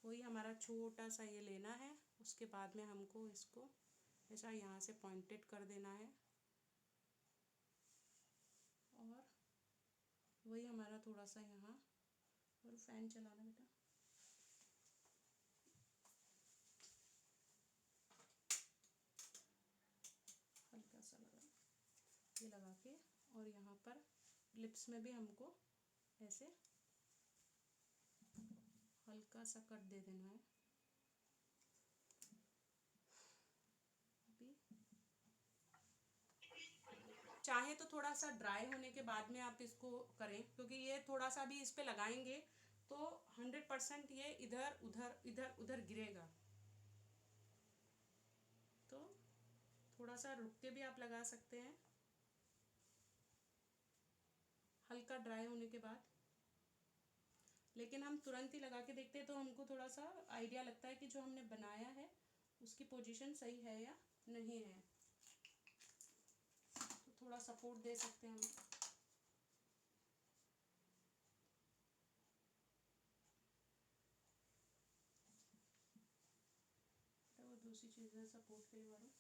वही हमारा छोटा सा ये लेना है, उसके बाद में हमको इसको ऐसा यहाँ से पॉइंटेड कर देना है, और वही हमारा थोड़ा सा यहाँ, और फैन चलाना बेटा, हल्का सा लगा ये लगा के, और यहाँ पर लिप्स में भी हमको ऐसे हल्का सा कट दे देना है। अभी चाहे तो थोड़ा सा ड्राई होने के बाद में आप इसको करें, क्योंकि ये थोड़ा सा भी इस पे लगाएंगे तो 100% ये इधर उधर इधर उधर गिरेगा। तो थोड़ा सा रुक के भी आप लगा सकते हैं, हल्का ड्राई होने के बाद। लेकिन हम तुरंत ही लगा के देखते हैं तो हमको थोड़ा सा आइडिया लगता है कि जो हमने बनाया है उसकी पोजीशन सही है या नहीं है, तो थोड़ा सपोर्ट दे सकते हैं हम। तो वो दूसरी चीज़ें सपोर्ट के लिए वालों,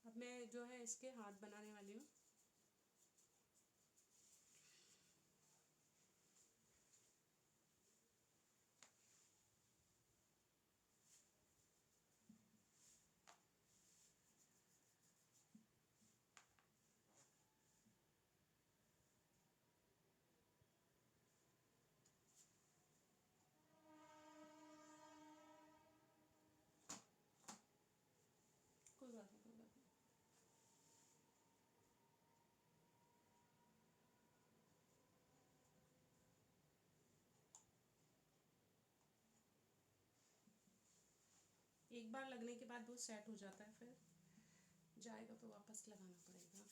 अब मैं जो है इसके हाथ बनाने वाली हूँ। कोई बात नहीं, कोई बात नहीं। एक बार लगने के बाद वो सेट हो जाता है, फिर जाएगा तो वापस लगाना पड़ेगा।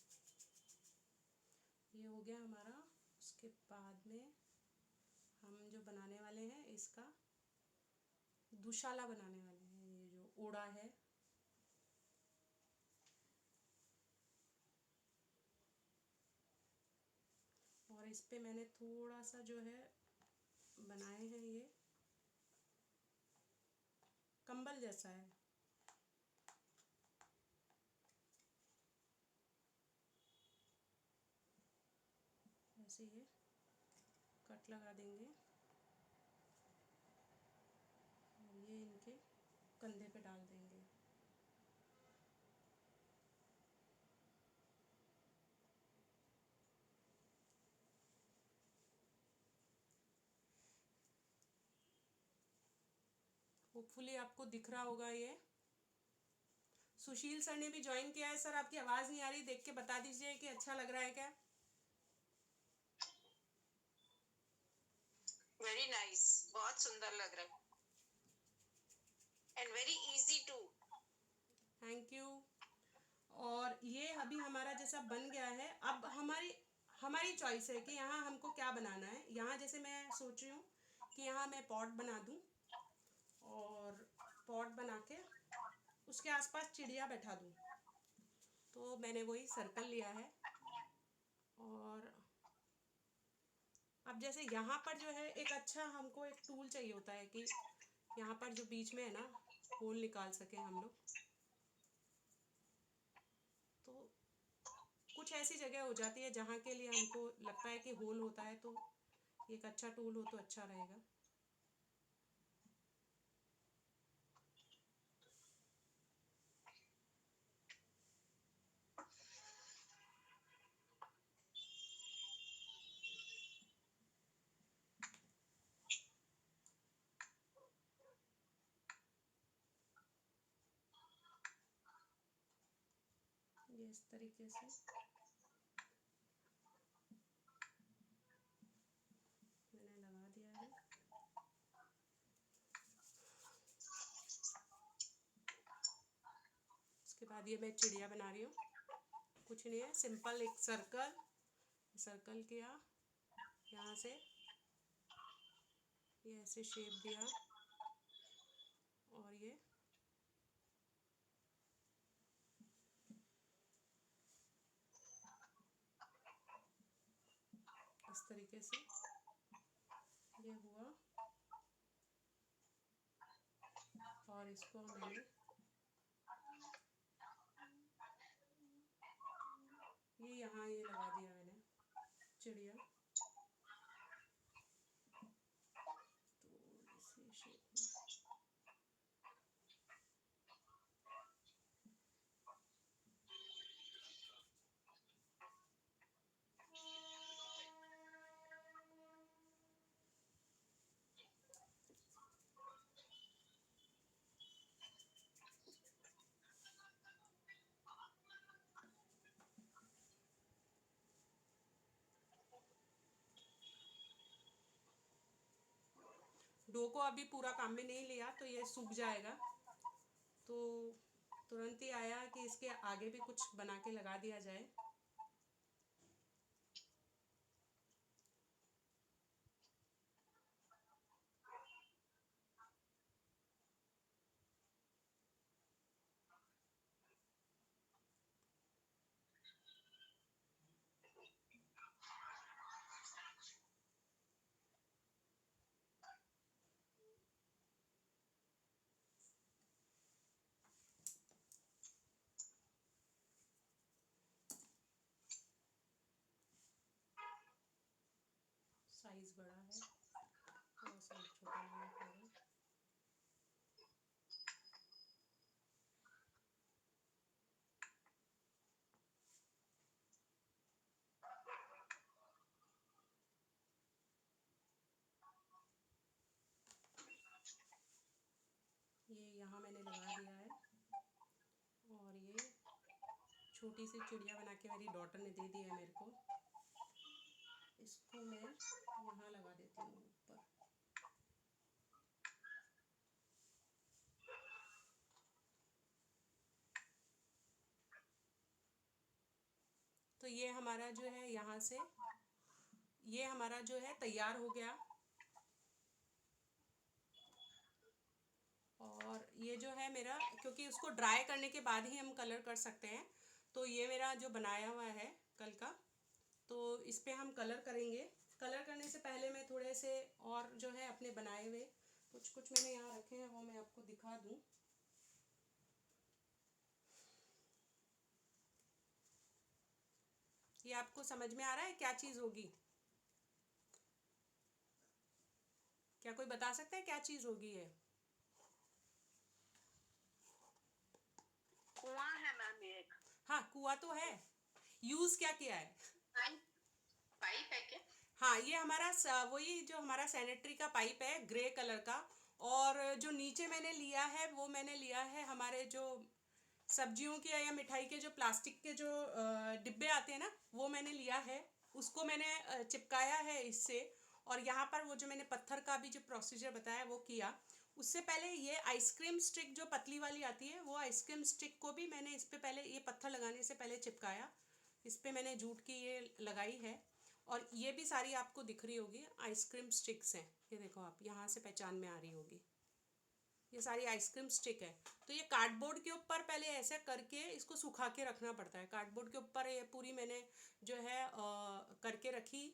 ये हो गया हमारा। उसके बाद में हम जो बनाने वाले हैं इसका दुशाला बनाने वाले हैं, ये जो ओड़ा है, और इस पे मैंने थोड़ा सा जो है बनाए हैं, ये कंबल जैसा है। ऐसे ये कट लगा देंगे और ये इनके कंधे पे डाल देंगे। होपफुली आपको दिख रहा होगा। ये सुशील सर ने भी ज्वाइन किया है। सर आपकी आवाज़ नहीं आ रही, देख के बता दीजिए कि अच्छा लग रहा है क्या। वेरी नाइस, बहुत सुंदर लग रहा है and very easy to. Thank you. और ये अभी हमारा जैसा बन गया है। अब हमारी चॉइस है कि यहाँ हमको क्या बनाना है। यहाँ जैसे मैं सोच रही हूँ कि यहाँ मैं पॉट बना दूँ, और पॉट बना के उसके आसपास चिड़िया बैठा दूँ। तो मैंने वही सर्कल लिया है। और अब जैसे यहाँ पर जो है एक अच्छा हमको एक टूल चाहिए होता है कि यहाँ पर जो बीच में है ना, होल निकाल सके हम लोग। तो कुछ ऐसी जगह हो जाती है जहाँ के लिए हमको लगता है कि होल होता है, तो एक अच्छा टूल हो तो अच्छा रहेगा। ये इस तरीके से मैंने लगा दिया है। बाद ये मैं चिड़िया बना रही हूँ, कुछ नहीं है, सिंपल एक सर्कल किया, यहाँ से ये ऐसे शेप दिया और ये इस तरीके से ये हुआ और इसको मैंने ये यहाँ ये लगा दिया मैंने चिड़िया, तो इसी शेप में डो को अभी पूरा काम में नहीं लिया तो ये सूख जाएगा, तो तुरंत ही आया कि इसके आगे भी कुछ बना के लगा दिया जाए। साइज बड़ा है और साइज छोटा नहीं है। ये यहाँ मैंने लगा दिया है और ये छोटी सी चिड़िया बना के मेरी डॉटर ने दे दी है मेरे को, इसको मैं यहाँ लगा देती हूँ ऊपर। तो ये हमारा जो है यहाँ से ये हमारा जो है तैयार हो गया। और ये जो है मेरा, क्योंकि उसको ड्राई करने के बाद ही हम कलर कर सकते हैं, तो ये मेरा जो बनाया हुआ है कल का, तो इस पे हम कलर करेंगे। कलर करने से पहले मैं थोड़े से और जो है अपने बनाए हुए कुछ मैंने यहाँ रखे हैं, वो मैं आपको दिखा दूँ। ये आपको समझ में आ रहा है क्या चीज़ होगी? क्या कोई बता सकता है क्या चीज़ होगी ये? कुआं है मैम एक। हाँ, कुआं तो है। यूज़ क्या किया है? पाइप है क्या? हाँ, ये हमारा वही जो हमारा सैनिटरी का पाइप है ग्रे कलर का, और जो नीचे मैंने लिया है वो मैंने लिया है हमारे जो सब्जियों के या मिठाई के जो प्लास्टिक के जो डिब्बे आते हैं ना, वो मैंने लिया है, उसको मैंने चिपकाया है इससे। और यहाँ पर वो जो मैंने पत्थर का भी जो प्रोसीजर बताया वो किया। उससे पहले ये आइसक्रीम स्टिक जो पतली वाली आती है, वो आइसक्रीम स्टिक को भी मैंने इस पे पहले ये पत्थर लगाने से पहले चिपकाया। इस पे मैंने जूट की ये लगाई है, और ये भी सारी आपको दिख रही होगी आइसक्रीम स्टिक्स हैं। ये देखो आप यहाँ से पहचान में आ रही होगी, ये सारी आइसक्रीम स्टिक है। तो ये कार्डबोर्ड के ऊपर पहले ऐसे करके इसको सुखा के रखना पड़ता है। कार्डबोर्ड के ऊपर ये पूरी मैंने जो है करके रखी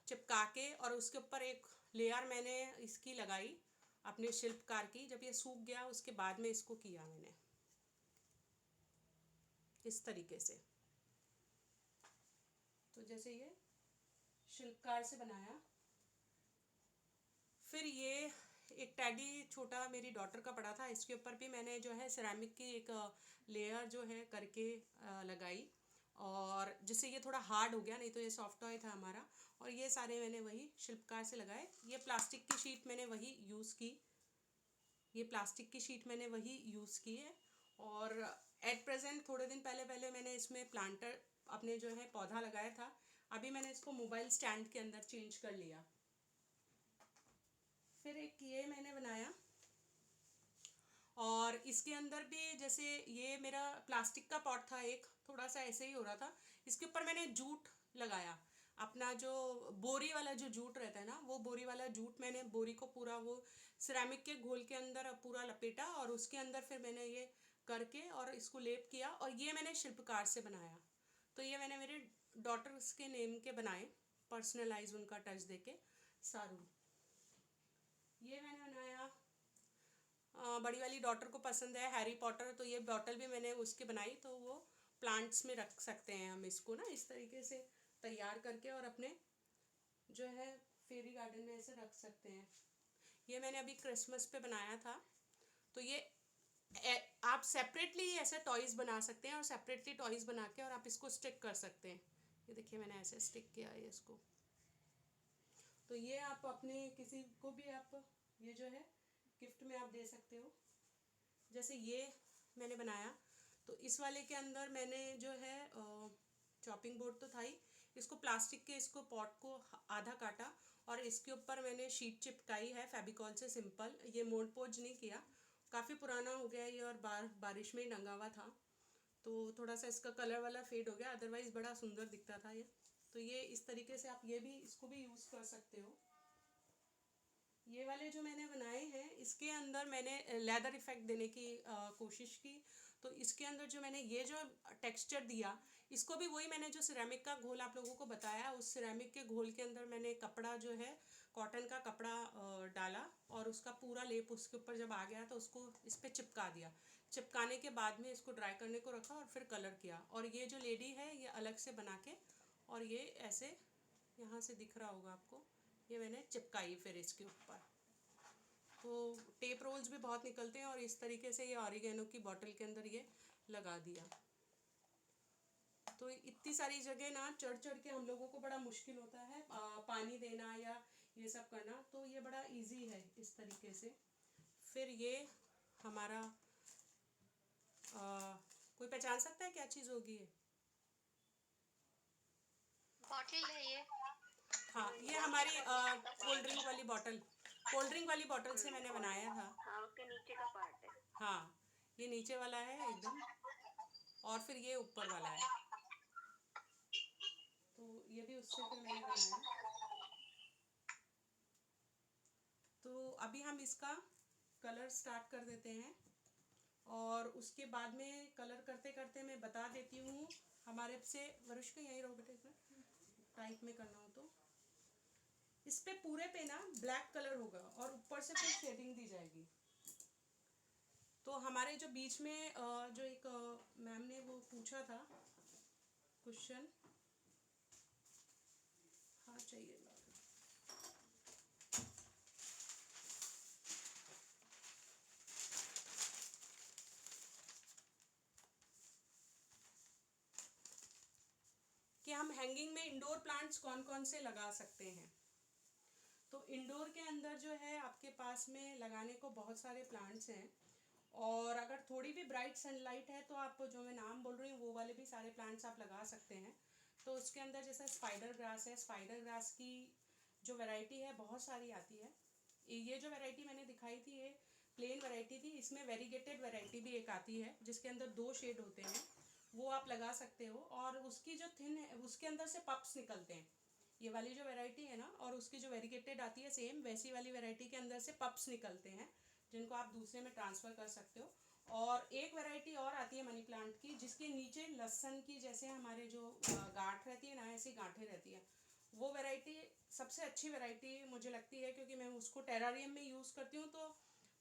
चिपका के, और उसके ऊपर एक लेयर मैंने इसकी लगाई अपने शिल्पकार की। जब ये सूख गया उसके बाद में इसको किया मैंने इस तरीके से। तो जैसे ये शिल्पकार से बनाया। फिर ये एक टैडी छोटा मेरी डॉटर का पड़ा था, इसके ऊपर भी मैंने जो है सिरेमिक की एक लेयर जो है करके लगाई, और जिससे ये थोड़ा हार्ड हो गया, नहीं तो ये सॉफ्ट टॉय था हमारा। और ये सारे मैंने वही शिल्पकार से लगाए। ये प्लास्टिक की शीट मैंने वही यूज़ की, ये प्लास्टिक की शीट मैंने वही यूज़ की है। और एट प्रेजेंट थोड़े दिन पहले मैंने इसमें प्लांटर अपने जो है पौधा लगाया था। अभी मैंने इसको मोबाइल स्टैंड के अंदर चेंज कर लिया। फिर एक ये मैंने बनाया, और और इसके अंदर भी जैसे ये मेरा प्लास्टिक का पॉट था, एक थोड़ा सा ऐसे ही हो रहा था, इसके ऊपर मैंने जूट लगाया, अपना जो बोरी वाला जो जूट रहता है ना, वो बोरी वाला जूट, मैंने बोरी को पूरा वो सिरेमिक के घोल के अंदर पूरा लपेटा और उसके अंदर फिर मैंने ये करके और इसको लेप किया, और ये मैंने शिल्पकार से बनाया। तो ये मैंने मेरे डॉटर्स के नेम के बनाए, पर्सनलाइज उनका टच देके। सारू, ये मैंने बनाया, बड़ी वाली डॉटर को पसंद है हैरी पॉटर, तो ये बॉटल भी मैंने उसकी बनाई, तो वो प्लांट्स में रख सकते हैं हम इसको ना, इस तरीके से तैयार करके और अपने जो है फेरी गार्डन में ऐसे रख सकते हैं। ये मैंने अभी क्रिसमस पे बनाया था। तो ये आप सेपरेटली ऐसे टॉयज़ बना सकते हैं और सेपरेटली टॉयज़ बना के और आप इसको स्टिक कर सकते हैं। ये देखिए मैंने ऐसे स्टिक किया है इसको। तो ये आप अपने किसी को भी आप ये जो है गिफ्ट में आप दे सकते हो। जैसे ये मैंने बनाया, तो इस वाले के अंदर मैंने जो है चॉपिंग बोर्ड तो था ही, इसको प्लास्टिक के इसको पॉट को आधा काटा और इसके ऊपर मैंने शीट चिपकाई है फेविकॉल से, सिंपल, ये मोड़ पोज नहीं किया। काफ़ी पुराना हो गया ये और बारिश में ही नंगा हुआ था, तो थोड़ा सा इसका कलर वाला फेड हो गया, अदरवाइज़ बड़ा सुंदर दिखता था ये। तो ये इस तरीके से आप ये भी इसको भी यूज़ कर सकते हो। ये वाले जो मैंने बनाए हैं इसके अंदर मैंने लेदर इफेक्ट देने की कोशिश की। तो इसके अंदर जो मैंने ये जो टेक्सचर दिया, इसको भी वही मैंने जो सिरेमिक का घोल आप लोगों को बताया, उस सिरेमिक के घोल के अंदर मैंने कपड़ा जो है कॉटन का कपड़ा डाला और उसका पूरा लेप उसके ऊपर जब आ गया तो उसको इस पर चिपका दिया। चिपकाने के बाद में इसको ड्राई करने को रखा और फिर कलर किया। और ये जो लेडी है ये अलग से बना के, और ये ऐसे यहाँ से दिख रहा होगा आपको, ये मैंने चिपकाई फिर इसके ऊपर। तो टेप रोल्स भी बहुत निकलते हैं और इस तरीके से ये ऑरिगेनो की बॉटल के अंदर ये लगा दिया। तो इतनी सारी जगह ना चढ़ चढ़ के हम लोगों को बड़ा मुश्किल होता है पानी देना या ये सब करना, तो ये बड़ा इजी है इस तरीके से। फिर ये हमारा कोई पहचान सकता है क्या चीज़ होगी ये? बॉटल है ये। हाँ, ये हमारी कोल्ड ड्रिंक वाली बॉटल, कोल्ड ड्रिंक वाली बॉटल से मैंने बनाया था। हाँ, उसके नीचे का पार्ट है। हाँ, ये नीचे वाला है एकदम, और फिर ये ऊपर वाला है, तो ये भी उससे फिर मैंने बनाया। तो अभी हम इसका कलर स्टार्ट कर देते हैं और उसके बाद में कलर करते करते मैं बता देती हूँ हमारे से वरुष को यहीं रहो बेटे, इसमें टाइप में करना हो तो इस पे पूरे पे ना ब्लैक कलर होगा और ऊपर से फिर शेडिंग दी जाएगी। तो हमारे जो बीच में जो एक मैम ने वो पूछा था क्वेश्चन, हाँ चाहिए, कि हम हैंगिंग में इंडोर प्लांट्स कौन कौन से लगा सकते हैं। तो इंडोर के अंदर जो है आपके पास में लगाने को बहुत सारे प्लांट्स हैं, और अगर थोड़ी भी ब्राइट सनलाइट है तो आप जो मैं नाम बोल रही हूँ वो वाले भी सारे प्लांट्स आप लगा सकते हैं। तो उसके अंदर जैसे स्पाइडर ग्रास है, स्पाइडर ग्रास की जो वैरायटी है बहुत सारी आती है। ये जो वैरायटी मैंने दिखाई थी ये प्लेन वैरायटी थी, इसमें वेरीगेटेड वैरायटी भी एक आती है जिसके अंदर 2 शेड होते हैं, वो आप लगा सकते हो। और उसकी जो थिन है उसके अंदर से पप्स निकलते हैं, ये वाली जो वैरायटी है ना, और उसकी जो वेरीगेटेड आती है सेम वैसी वाली वैरायटी के अंदर से पप्स निकलते हैं जिनको आप दूसरे में ट्रांसफ़र कर सकते हो। और एक वैरायटी और आती है मनी प्लांट की जिसके नीचे लहसन की जैसे हमारे जो गांठ रहती है ना, ऐसी गांठें रहती है, वो वैरायटी सबसे अच्छी वैरायटी मुझे लगती है, क्योंकि मैं उसको टेरारियम में यूज़ करती हूँ। तो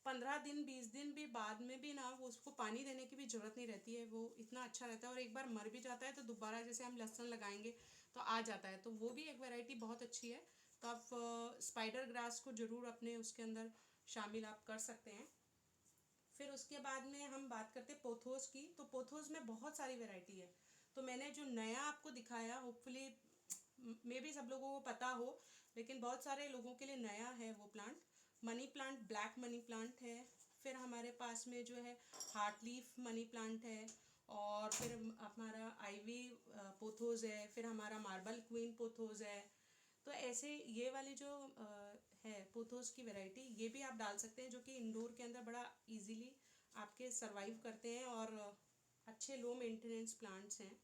15 दिन 20 दिन भी बाद में भी ना वो उसको पानी देने की भी ज़रूरत नहीं रहती है, वो इतना अच्छा रहता है। और एक बार मर भी जाता है तो दोबारा जैसे हम लहसुन लगाएंगे तो आ जाता है, तो वो भी एक वैरायटी बहुत अच्छी है। तो आप स्पाइडर ग्रास को ज़रूर अपने उसके अंदर शामिल आप कर सकते हैं। फिर उसके बाद में हम बात करते हैं पोथोस की। तो पोथोस में बहुत सारी वैरायटी है। तो मैंने जो नया आपको दिखाया होपफुली मे भी सब लोगों को पता हो, लेकिन बहुत सारे लोगों के लिए नया है वो plant. Money plant, black money plant है। फिर हमारे पास में जो है हार्ट लीफ मनी प्लांट है, और फिर हमारा आईवी पोथोस है, फिर हमारा मार्बल क्वीन पोथोस है। तो ऐसे ये वाली जो है पोथोस की वैरायटी, ये भी आप डाल सकते हैं, जो कि इंडोर के अंदर बड़ा इजीली आपके सरवाइव करते हैं और अच्छे लो मेंटेनेंस प्लांट्स हैं।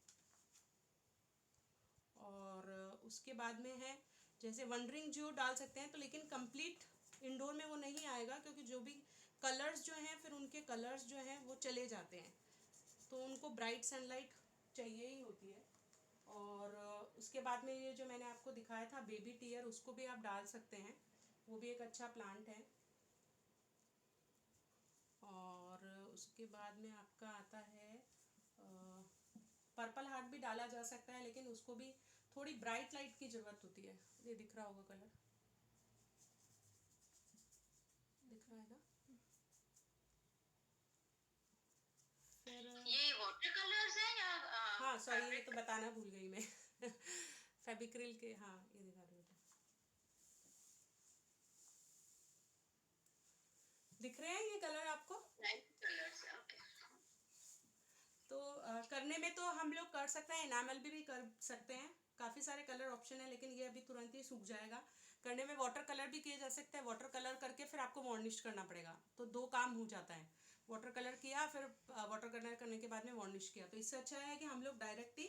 और उसके बाद में है जैसे वंडरिंग जो डाल सकते हैं, तो लेकिन कंप्लीट इंडोर में वो नहीं आएगा, क्योंकि जो भी कलर्स जो हैं फिर उनके कलर्स जो हैं वो चले जाते हैं, तो उनको ब्राइट सनलाइट चाहिए ही होती है। और उसके बाद में ये जो मैंने आपको दिखाया था बेबी टीयर, उसको भी आप डाल सकते हैं, वो भी एक अच्छा प्लांट है। और उसके बाद में आपका आता है पर्पल हार्ट भी डाला जा सकता है, लेकिन उसको भी थोड़ी ब्राइट लाइट की ज़रूरत होती है। ये दिख रहा होगा कलर, दिख रहा है ना? फिर ये वाटर कलर्स हैं या हाँ सॉरी, ये तो बताना भूल गई मैं फेबिक्रिल के, हाँ ये दिखा रही हूँ, दिख रहे हैं ये कलर आपको? Light colours? ओके। तो करने में तो हम लोग कर सकते हैं, एनामल भी कर सकते हैं, काफ़ी सारे कलर ऑप्शन है, लेकिन ये अभी तुरंत ही सूख जाएगा। करने में वाटर कलर भी किया जा सकता है, वाटर कलर करके फिर आपको वार्निश करना पड़ेगा, तो 2 काम हो जाता है। वाटर कलर किया, फिर वाटर कलर करने के बाद में वार्निश किया, तो इससे अच्छा है कि हम लोग डायरेक्ट ही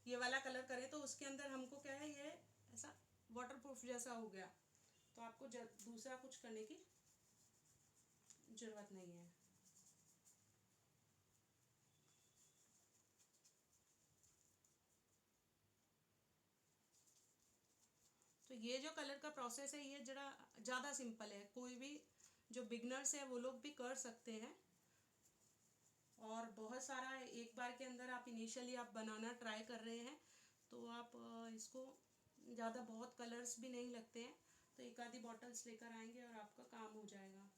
ये वाला कलर करें, तो उसके अंदर हमको क्या है, ये ऐसा वाटर प्रूफ जैसा हो गया, तो आपको दूसरा कुछ करने की ज़रूरत नहीं है। तो ये जो कलर का प्रोसेस है ये जरा ज़्यादा सिंपल है, कोई भी जो बिगनर्स है वो लोग भी कर सकते हैं, और बहुत सारा एक बार के अंदर आप इनिशियली आप बनाना ट्राई कर रहे हैं, तो आप इसको ज़्यादा बहुत कलर्स भी नहीं लगते हैं, तो एक आधी बॉटल्स लेकर आएंगे और आपका काम हो जाएगा।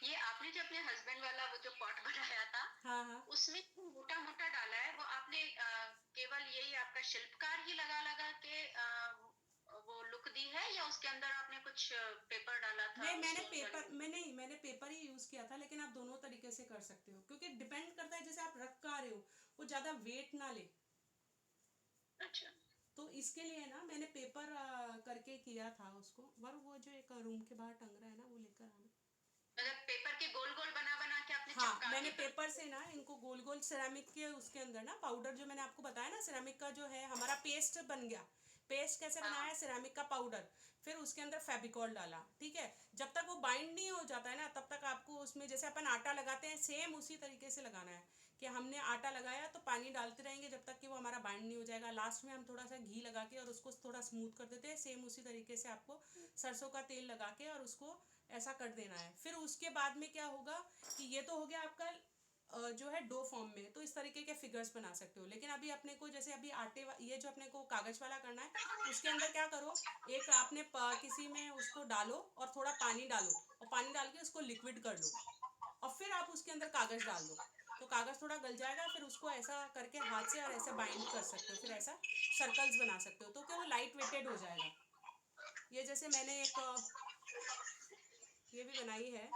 ये आपने जो अपने हस्बैंड वाला वो जो पॉट बनाया था, हाँ हाँ, उसमें मोटा मोटा डाला है, वो आपने केवल यही आपका शिल्पकार ही लगा लगा के वो लुक दी है, या उसके अंदर आपने कुछ पेपर डाला था? नहीं मैंने उसको पेपर में नहीं, मैंने पेपर ही यूज़ किया था, लेकिन आप दोनों तरीके से कर सकते हो, क्योंकि डिपेंड करता है जैसे आप रख कहाँ रहे हो, वो ज़्यादा वेट ना ले, अच्छा। तो इसके लिए ना मैंने पेपर करके किया था उसको। वो जो एक रूम के बाहर टंग रहा है ना, वो लेकर आना। मतलब पेपर के गोल गोल बना बना के आपने हाँ, चिपका मैंने दिया? पेपर से ना इनको गोल गोल सिरेमिक के उसके अंदर ना पाउडर जो मैंने आपको बताया ना, सिरेमिक का जो है हमारा पेस्ट बन गया। पेस्ट कैसे बनाया? सिरेमिक का पाउडर, फिर उसके अंदर फेविकॉल डाला, ठीक है। जब तक वो बाइंड नहीं हो जाता है ना, तब तक आपको उसमें जैसे अपन आटा लगाते हैं सेम उसी तरीके से लगाना है, कि हमने आटा लगाया तो पानी डालते रहेंगे जब तक कि वो हमारा बाइंड नहीं हो जाएगा। लास्ट में हम थोड़ा सा घी लगा के और उसको थोड़ा स्मूथ कर देते हैं, सेम उसी तरीके से आपको सरसों का तेल लगा के और उसको ऐसा कर देना है। फिर उसके बाद में क्या होगा कि ये तो हो गया आपका जो है डो फॉर्म में, तो इस तरीके के फिगर्स बना सकते हो। लेकिन अभी अपने को जैसे अभी ये जो अपने को कागज वाला करना है, उसके अंदर क्या करो, एक आपने किसी में उसको डालो और थोड़ा पानी डालो, और पानी डाल के उसको लिक्विड कर लो, और फिर आप उसके अंदर कागज डाल दो, तो कागज थोड़ा गल जाएगा, फिर उसको ऐसा करके हाथ से और ऐसे बाइंड कर सकते हो, फिर ऐसा सर्कल्स बना सकते हो, तो क्या वो लाइट वेटेड हो जाएगा। ये जैसे मैंने एक ये भी बनाई है,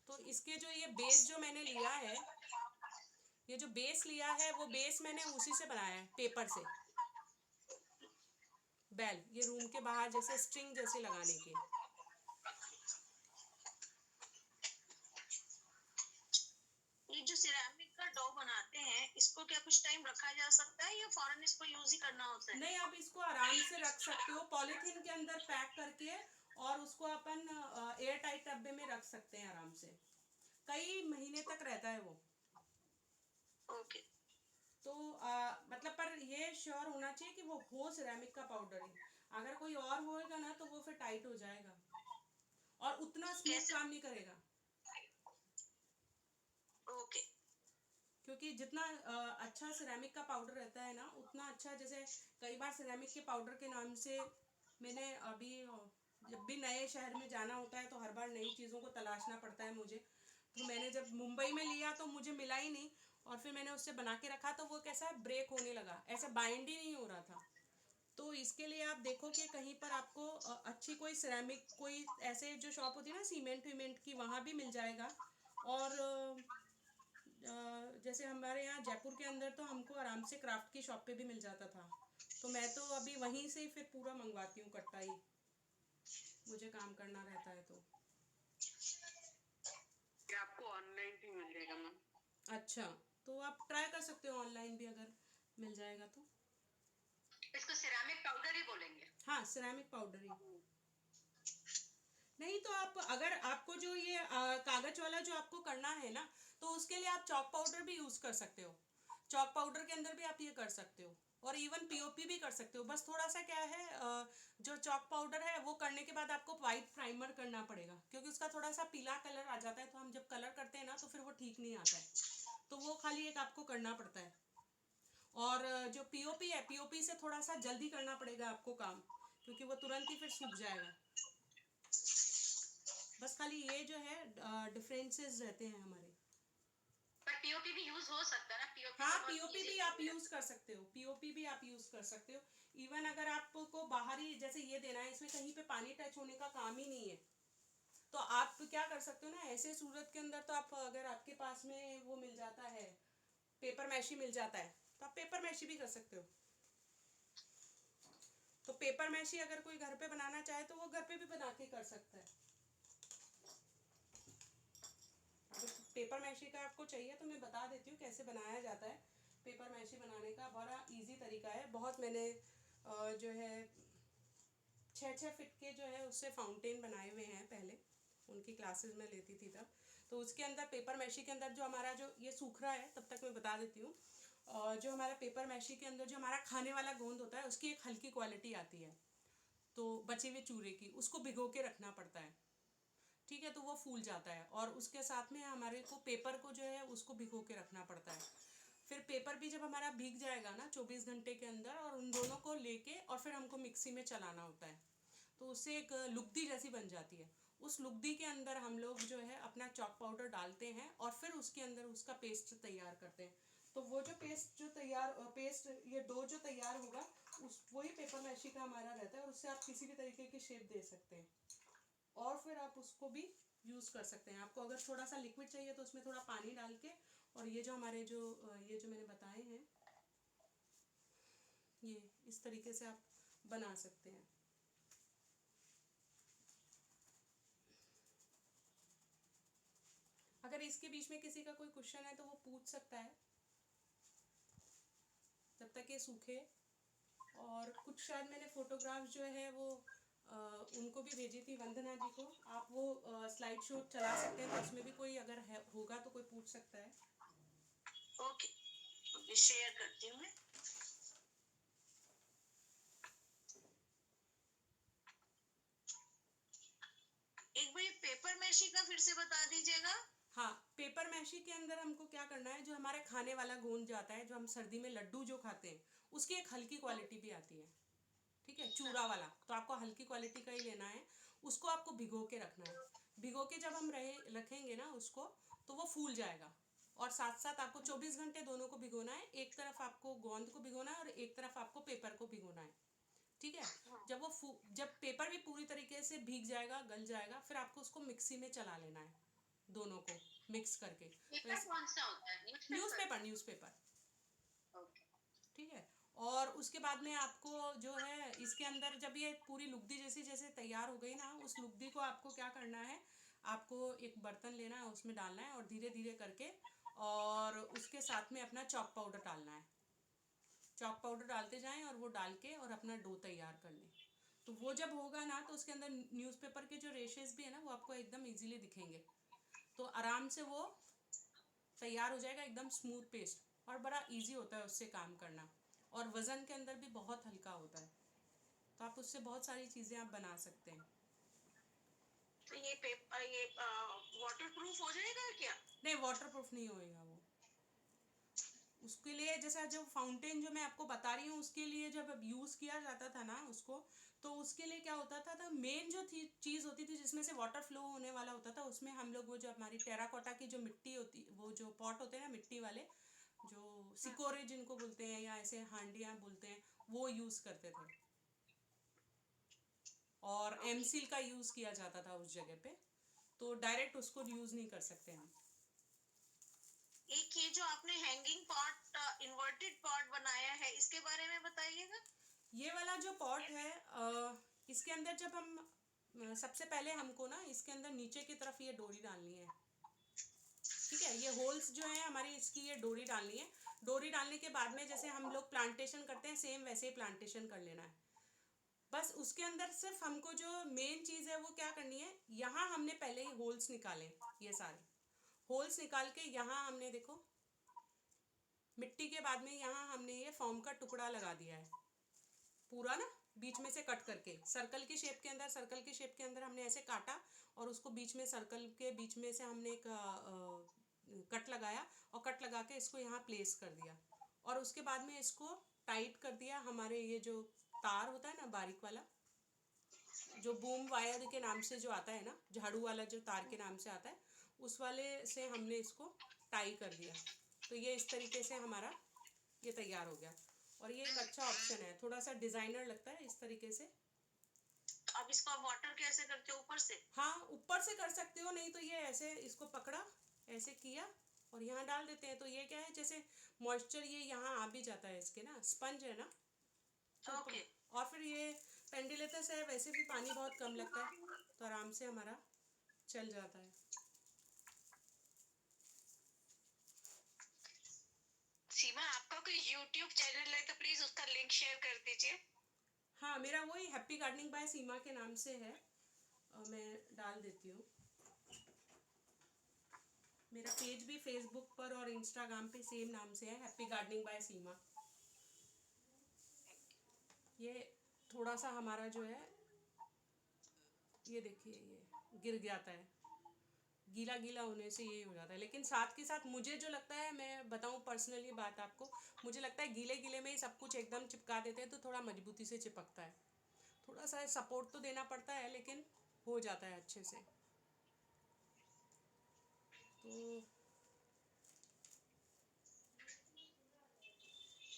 तो इसके जो ये बेस जो मैंने लिया है, ये जो बेस लिया है वो बेस मैंने उसी से बनाया है, पेपर से, बेल, ये रूम के बाहर जैसे स्ट्रिंग जैसे लगाने के। ये जो सिरेमिक का डो बनाते हैं, इसको क्या कुछ टाइम रखा जा सकता है या फौरन इसको यूज ही करना होता है? नहीं, आप इसको आराम से रख सकते हो, पॉलीथीन के अंदर पैक करके, और उसको अपन एयर टाइट डब्बे में रख सकते हैं आराम से, कई महीने तक रहता है वो। ओके। तो मतलब पर ये श्योर होना चाहिए कि वो हो सिरेमिक का पाउडर ही, अगर कोई और होएगा ना तो वो फिर टाइट हो जाएगा और उतना स्मूथ काम नहीं करेगा, ओके। क्योंकि जितना अच्छा सिरेमिक का पाउडर रहता है ना, उतना अच्छा, जैसे कई बार सिरेमिक के पाउडर के नाम से मैंने अभी जब भी नए शहर में जाना होता है तो हर बार नई चीज़ों को तलाशना पड़ता है मुझे, तो मैंने जब मुंबई में लिया तो मुझे मिला ही नहीं, और फिर मैंने उससे बना के रखा तो वो कैसा ब्रेक होने लगा, ऐसा बाइंड ही नहीं हो रहा था। तो इसके लिए आप देखो कि कहीं पर आपको अच्छी कोई सिरेमिक, कोई ऐसे जो शॉप होती है ना सीमेंट वीमेंट की, वहाँ भी मिल जाएगा, और जैसे हमारे यहाँ जयपुर के अंदर तो हमको आराम से क्राफ्ट की शॉप पे भी मिल जाता था, तो मैं तो अभी वहीं से ही फिर पूरा मंगवाती हूँ कट्टा ही, मुझे काम करना रहता है तो। कि आपको ऑनलाइन भी मिल जाएगा मैम। अच्छा, तो आप ट्राई कर सकते हो ऑनलाइन भी अगर मिल जाएगा तो। इसको सिरेमिक पाउडर ही बोलेंगे। हाँ, सिरेमिक पाउडर ही। नहीं तो आप अगर आपको जो ये कागज वाला जो आपको करना है ना, तो उसके लिए आप चॉक पाउडर भी यूज कर सकते हो। चॉक पाउडर के अंदर भी आप ये कर सकते हो, और इवन पीओपी भी कर सकते हो। बस थोड़ा सा क्या है, जो चॉक पाउडर है वो करने के बाद आपको वाइट प्राइमर करना पड़ेगा, क्योंकि उसका थोड़ा सा पीला कलर आ जाता है, तो हम जब कलर करते हैं ना तो फिर वो ठीक नहीं आता है, तो वो खाली एक आपको करना पड़ता है। और जो पीओपी है, पीओपी से थोड़ा सा जल्दी करना पड़ेगा आपको काम, क्योंकि वो तुरंत ही फिर सूख जाएगा। बस खाली ये जो है डिफरेंसेस रहते हैं हमारे। पर पीओपी भी यूज हो सकता है ना? पीओपी हाँ, पीओपी भी आप यूज कर सकते हो, पीओपी भी आप यूज कर सकते हो। इवन अगर आपको बाहरी जैसे ये देना है, इसमें कहीं पे पानी टच होने का काम ही नहीं है, तो आप क्या कर सकते हो ना, ऐसे सूरत के अंदर तो आप अगर आपके पास में वो मिल जाता है, पेपर मैशी मिल जाता है, तो आप पेपर मैशी भी कर सकते हो। तो पेपर मैशी अगर कोई घर पे बनाना चाहे तो वो घर पे भी बना के कर सकता है। पेपर मैशी का आपको चाहिए तो मैं बता देती हूँ कैसे बनाया जाता है। पेपर मैशी बनाने का बड़ा इजी तरीका है। बहुत मैंने जो है 6-6 फीट के जो है उससे फाउंटेन बनाए हुए हैं, पहले उनकी क्लासेस में लेती थी तब। तो उसके अंदर पेपर मैशी के अंदर जो हमारा जो ये सूख रहा है तब तक मैं बता देती हूँ। जो हमारा पेपर मैशी के अंदर जो हमारा खाने वाला गोंद होता है, उसकी एक हल्की क्वालिटी आती है, तो बचे हुए चूरे की, उसको भिगो के रखना पड़ता है, ठीक है, तो वो फूल जाता है। और उसके साथ में हमारे को पेपर को जो है उसको भिगो के रखना पड़ता है। फिर पेपर भी जब हमारा भीग जाएगा ना 24 घंटे के अंदर, और उन दोनों को लेके और फिर हमको मिक्सी में चलाना होता है, तो उससे एक लुगदी जैसी बन जाती है। उस लुगदी के अंदर हम लोग जो है अपना चॉक पाउडर डालते हैं और फिर उसके अंदर उसका पेस्ट तैयार करते हैं। तो वो जो पेस्ट ये डो जो तैयार होगा, उस वही पेपर मैशी का हमारा रहता है, और उससे आप किसी भी तरीके की शेप दे सकते हैं, और फिर आप उसको भी यूज़ कर सकते हैं। आपको अगर थोड़ा सा लिक्विड चाहिए तो उसमें थोड़ा पानी डाल के, और ये जो हमारे ये जो मैंने बताए हैं, ये इस तरीके से आप बना सकते हैं। अगर इसके बीच में किसी का कोई क्वेश्चन है तो वो पूछ सकता है जब तक ये सूखे। और कुछ शायद मैंने फोटोग्राफ जो है वो उनको भी भेजी थी, वंदना जी को। आप वो स्लाइड शो चला सकते हैं, तो उसमें भी कोई अगर होगा तो कोई पूछ सकता है। ओके, शेयर करती हूँ मैं। एक बार ये पेपर मैशी का फिर से बता दीजिएगा। हाँ, पेपर मैशी के अंदर हमको क्या करना है, जो हमारे खाने वाला गोंद जाता है, जो हम सर्दी में लड्डू जो खाते हैं, उसकी एक हल्की क्वालिटी भी आती है, ठीक है, चूरा वाला, तो आपको हल्की क्वालिटी का ही लेना है। उसको आपको भिगो के रखना है। भिगो के जब हम रखेंगे ना उसको, तो वो फूल जाएगा। और साथ साथ आपको 24 घंटे दोनों को भिगोना है। एक तरफ आपको गोंद को भिगोना है और एक तरफ आपको पेपर को भिगोना है, ठीक है। जब पेपर भी पूरी तरीके से भीग जाएगा, गल जाएगा, फिर आपको उसको मिक्सी में चला लेना है, दोनों को मिक्स करके। पेपर कौन सा होता है? न्यूज़पेपर, ठीक है। और उसके बाद में आपको जो है इसके अंदर जब ये पूरी लुगदी जैसे तैयार हो गई ना, उस लुगदी को आपको क्या करना है, आपको एक बर्तन लेना है, उसमें डालना है, और धीरे धीरे करके, और उसके साथ में अपना चॉक पाउडर डालना है। चॉक पाउडर डालते जाएं और वो डाल के और अपना डो तैयार कर लें। तो वो जब होगा ना, तो उसके अंदर न्यूज़पेपर के जो रेशेस भी है ना, वो आपको एकदम इजीली दिखेंगे, तो आराम से वो तैयार हो जाएगा, एकदम स्मूथ पेस्ट, और बड़ा इजी होता है उससे काम करना। और वज़न के अंदर भी बहुत हल्का होता है, तो आप उससे बहुत सारी चीज़ें आप बना सकते हैं। तो ये वाटरप्रूफ हो जाएगा क्या? नहीं, वाटरप्रूफ नहीं होएगा वो। उसके लिए जैसा जो फाउंटेन जो मैं आपको बता रही हूँ, उसके लिए जब यूज़ किया जाता था ना उसको, तो उसके लिए क्या होता था, तो मेन जो चीज़ होती थी जिसमें से वाटर फ्लो होने वाला होता था, उसमें हम लोग वो जो हमारी टेराकोटा की जो मिट्टी होती, वो जो पॉट होते हैं ना मिट्टी वाले, जो सिकोरे जिनको बोलते हैं, या ऐसे हांडियाँ बोलते हैं, वो यूज़ करते थे। और एमसील का यूज़ किया जाता था उस जगह पे, तो डायरेक्ट उसको यूज़ नहीं कर सकते हम। एक ये जो आपने हैंगिंग पॉट इन्वर्टेड पॉट बनाया है, इसके बारे में बताइएगा। ये वाला जो पॉट है इसके अंदर जब हम सबसे पहले हमको ना इसके अंदर नीचे की तरफ ये डोरी डालनी है। ठीक है, ये होल्स जो है हमारी इसकी ये डोरी डालनी है। डोरी डालने के बाद में जैसे हम लोग प्लांटेशन करते हैं सेम वैसे ही प्लांटेशन कर लेना है। बस उसके अंदर सिर्फ हमको जो मेन चीज़ है वो क्या करनी है, यहाँ हमने पहले ही होल्स निकाले, ये सारे होल्स निकाल के यहाँ हमने देखो मिट्टी के बाद में यहाँ हमने ये फॉर्म का टुकड़ा लगा दिया है पूरा ना, बीच में से कट करके सर्कल की शेप के अंदर हमने ऐसे काटा और उसको बीच में सर्कल के बीच में से हमने एक कट लगाया और कट लगा के इसको यहाँ प्लेस कर दिया और उसके बाद में इसको टाइट कर दिया। हमारे ये जो तार होता है ना बारीक वाला, जो बूम वायर के नाम से जो आता है ना, झाड़ू वाला जो तार के नाम से आता है, उस वाले से हमने इसको टाई कर दिया। तो ये इस तरीके से हमारा ये तैयार हो गया और ये एक अच्छा ऑप्शन है, थोड़ा सा डिजाइनर लगता है इस तरीके से। अब इसको आप वाटर कैसे करते हो, ऊपर से? हाँ, ऊपर से कर सकते हो, नहीं तो ये ऐसे इसको पकड़ा, ऐसे किया और यहाँ डाल देते हैं। तो ये क्या है, जैसे मॉइस्चर ये यहाँ आ भी जाता है, इसके ना स्पंज है ना, तो ओके। और फिर ये पेंडिलेटस है, वैसे भी पानी बहुत कम लगता है तो आराम से हमारा चल जाता है। सीमा, आपका कोई YouTube चैनल है तो प्लीज उसका लिंक शेयर कर दीजिए। हाँ, मेरा वही हैप्पी गार्डनिंग बाय सीमा के नाम से है और मैं डाल देती हूँ। मेरा पेज भी फेसबुक पर और इंस्टाग्राम पे सेम नाम से है, हैप्पी गार्डनिंग बाय सीमा। ये थोड़ा सा हमारा जो है ये देखिए ये गिर जाता है, गीला गीला होने से ये हो जाता है। लेकिन साथ के साथ मुझे जो लगता है, मैं बताऊं पर्सनली बात आपको, मुझे लगता है गीले गीले में ही सब कुछ एकदम चिपका देते हैं तो थोड़ा मजबूती से चिपकता है। थोड़ा सा सपोर्ट तो देना पड़ता है लेकिन हो जाता है अच्छे से। तो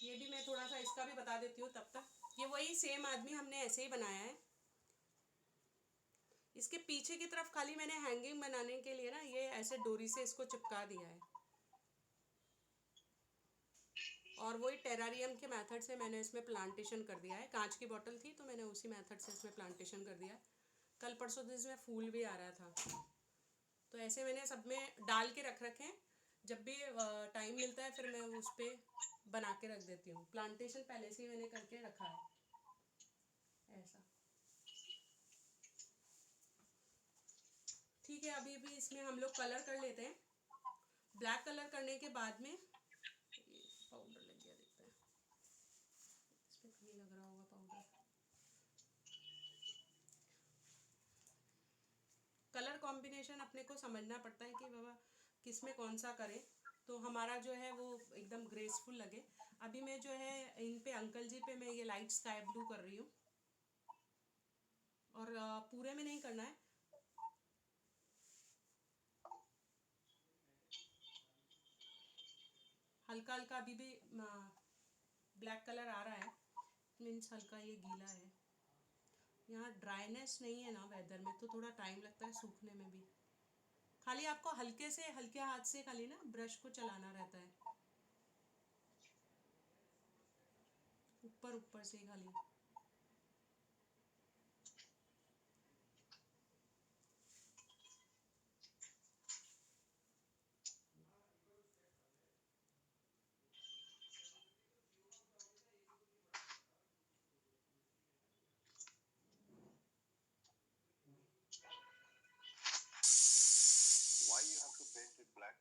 ये भी मैं थोड़ा सा इसका भी बता देती हूँ तब तक। ये वही सेम आदमी हमने ऐसे ही बनाया है। इसके पीछे की तरफ खाली मैंने हैंगिंग बनाने के लिए ना ये ऐसे डोरी से इसको चिपका दिया है और वही टेरारियम के मेथड से मैंने इसमें प्लांटेशन कर दिया है। कांच की बोतल थी तो मैंने उसी मेथड से इसमें प्लांटेशन कर दिया है। कल परसों दिन इसमें फूल भी आ रहा था, तो ऐसे मैंने सब में डाल के रख रखे हैं। जब भी टाइम मिलता है फिर मैं उस पर बना के रख देती हूँ। प्लांटेशन पहले से ही मैंने करके रखा है ऐसा। ठीक है, अभी भी इसमें हम लोग कलर कर लेते हैं। ब्लैक कलर करने के बाद में पाउडर लग गया, देखते हैं इसमें कहीं लग रहा होगा पाउडर। कलर कॉम्बिनेशन अपने को समझना पड़ता है कि बाबा किस में कौन सा करें तो हमारा जो है वो एकदम ग्रेसफुल लगे। अभी मैं जो है इन पे अंकल जी पे मैं ये लाइट स्काई ब्लू कर रही हूँ और पूरे में नहीं करना है, हल्का हल्का। अभी भी ब्लैक कलर आ रहा है, मीन्स हल्का ये गीला है। यहाँ ड्राइनेस नहीं है ना वेदर में, तो थोड़ा टाइम लगता है सूखने में भी। खाली आपको हल्के से हल्के हाथ से खाली ना ब्रश को चलाना रहता है ऊपर ऊपर से खाली। Why you have to paint it black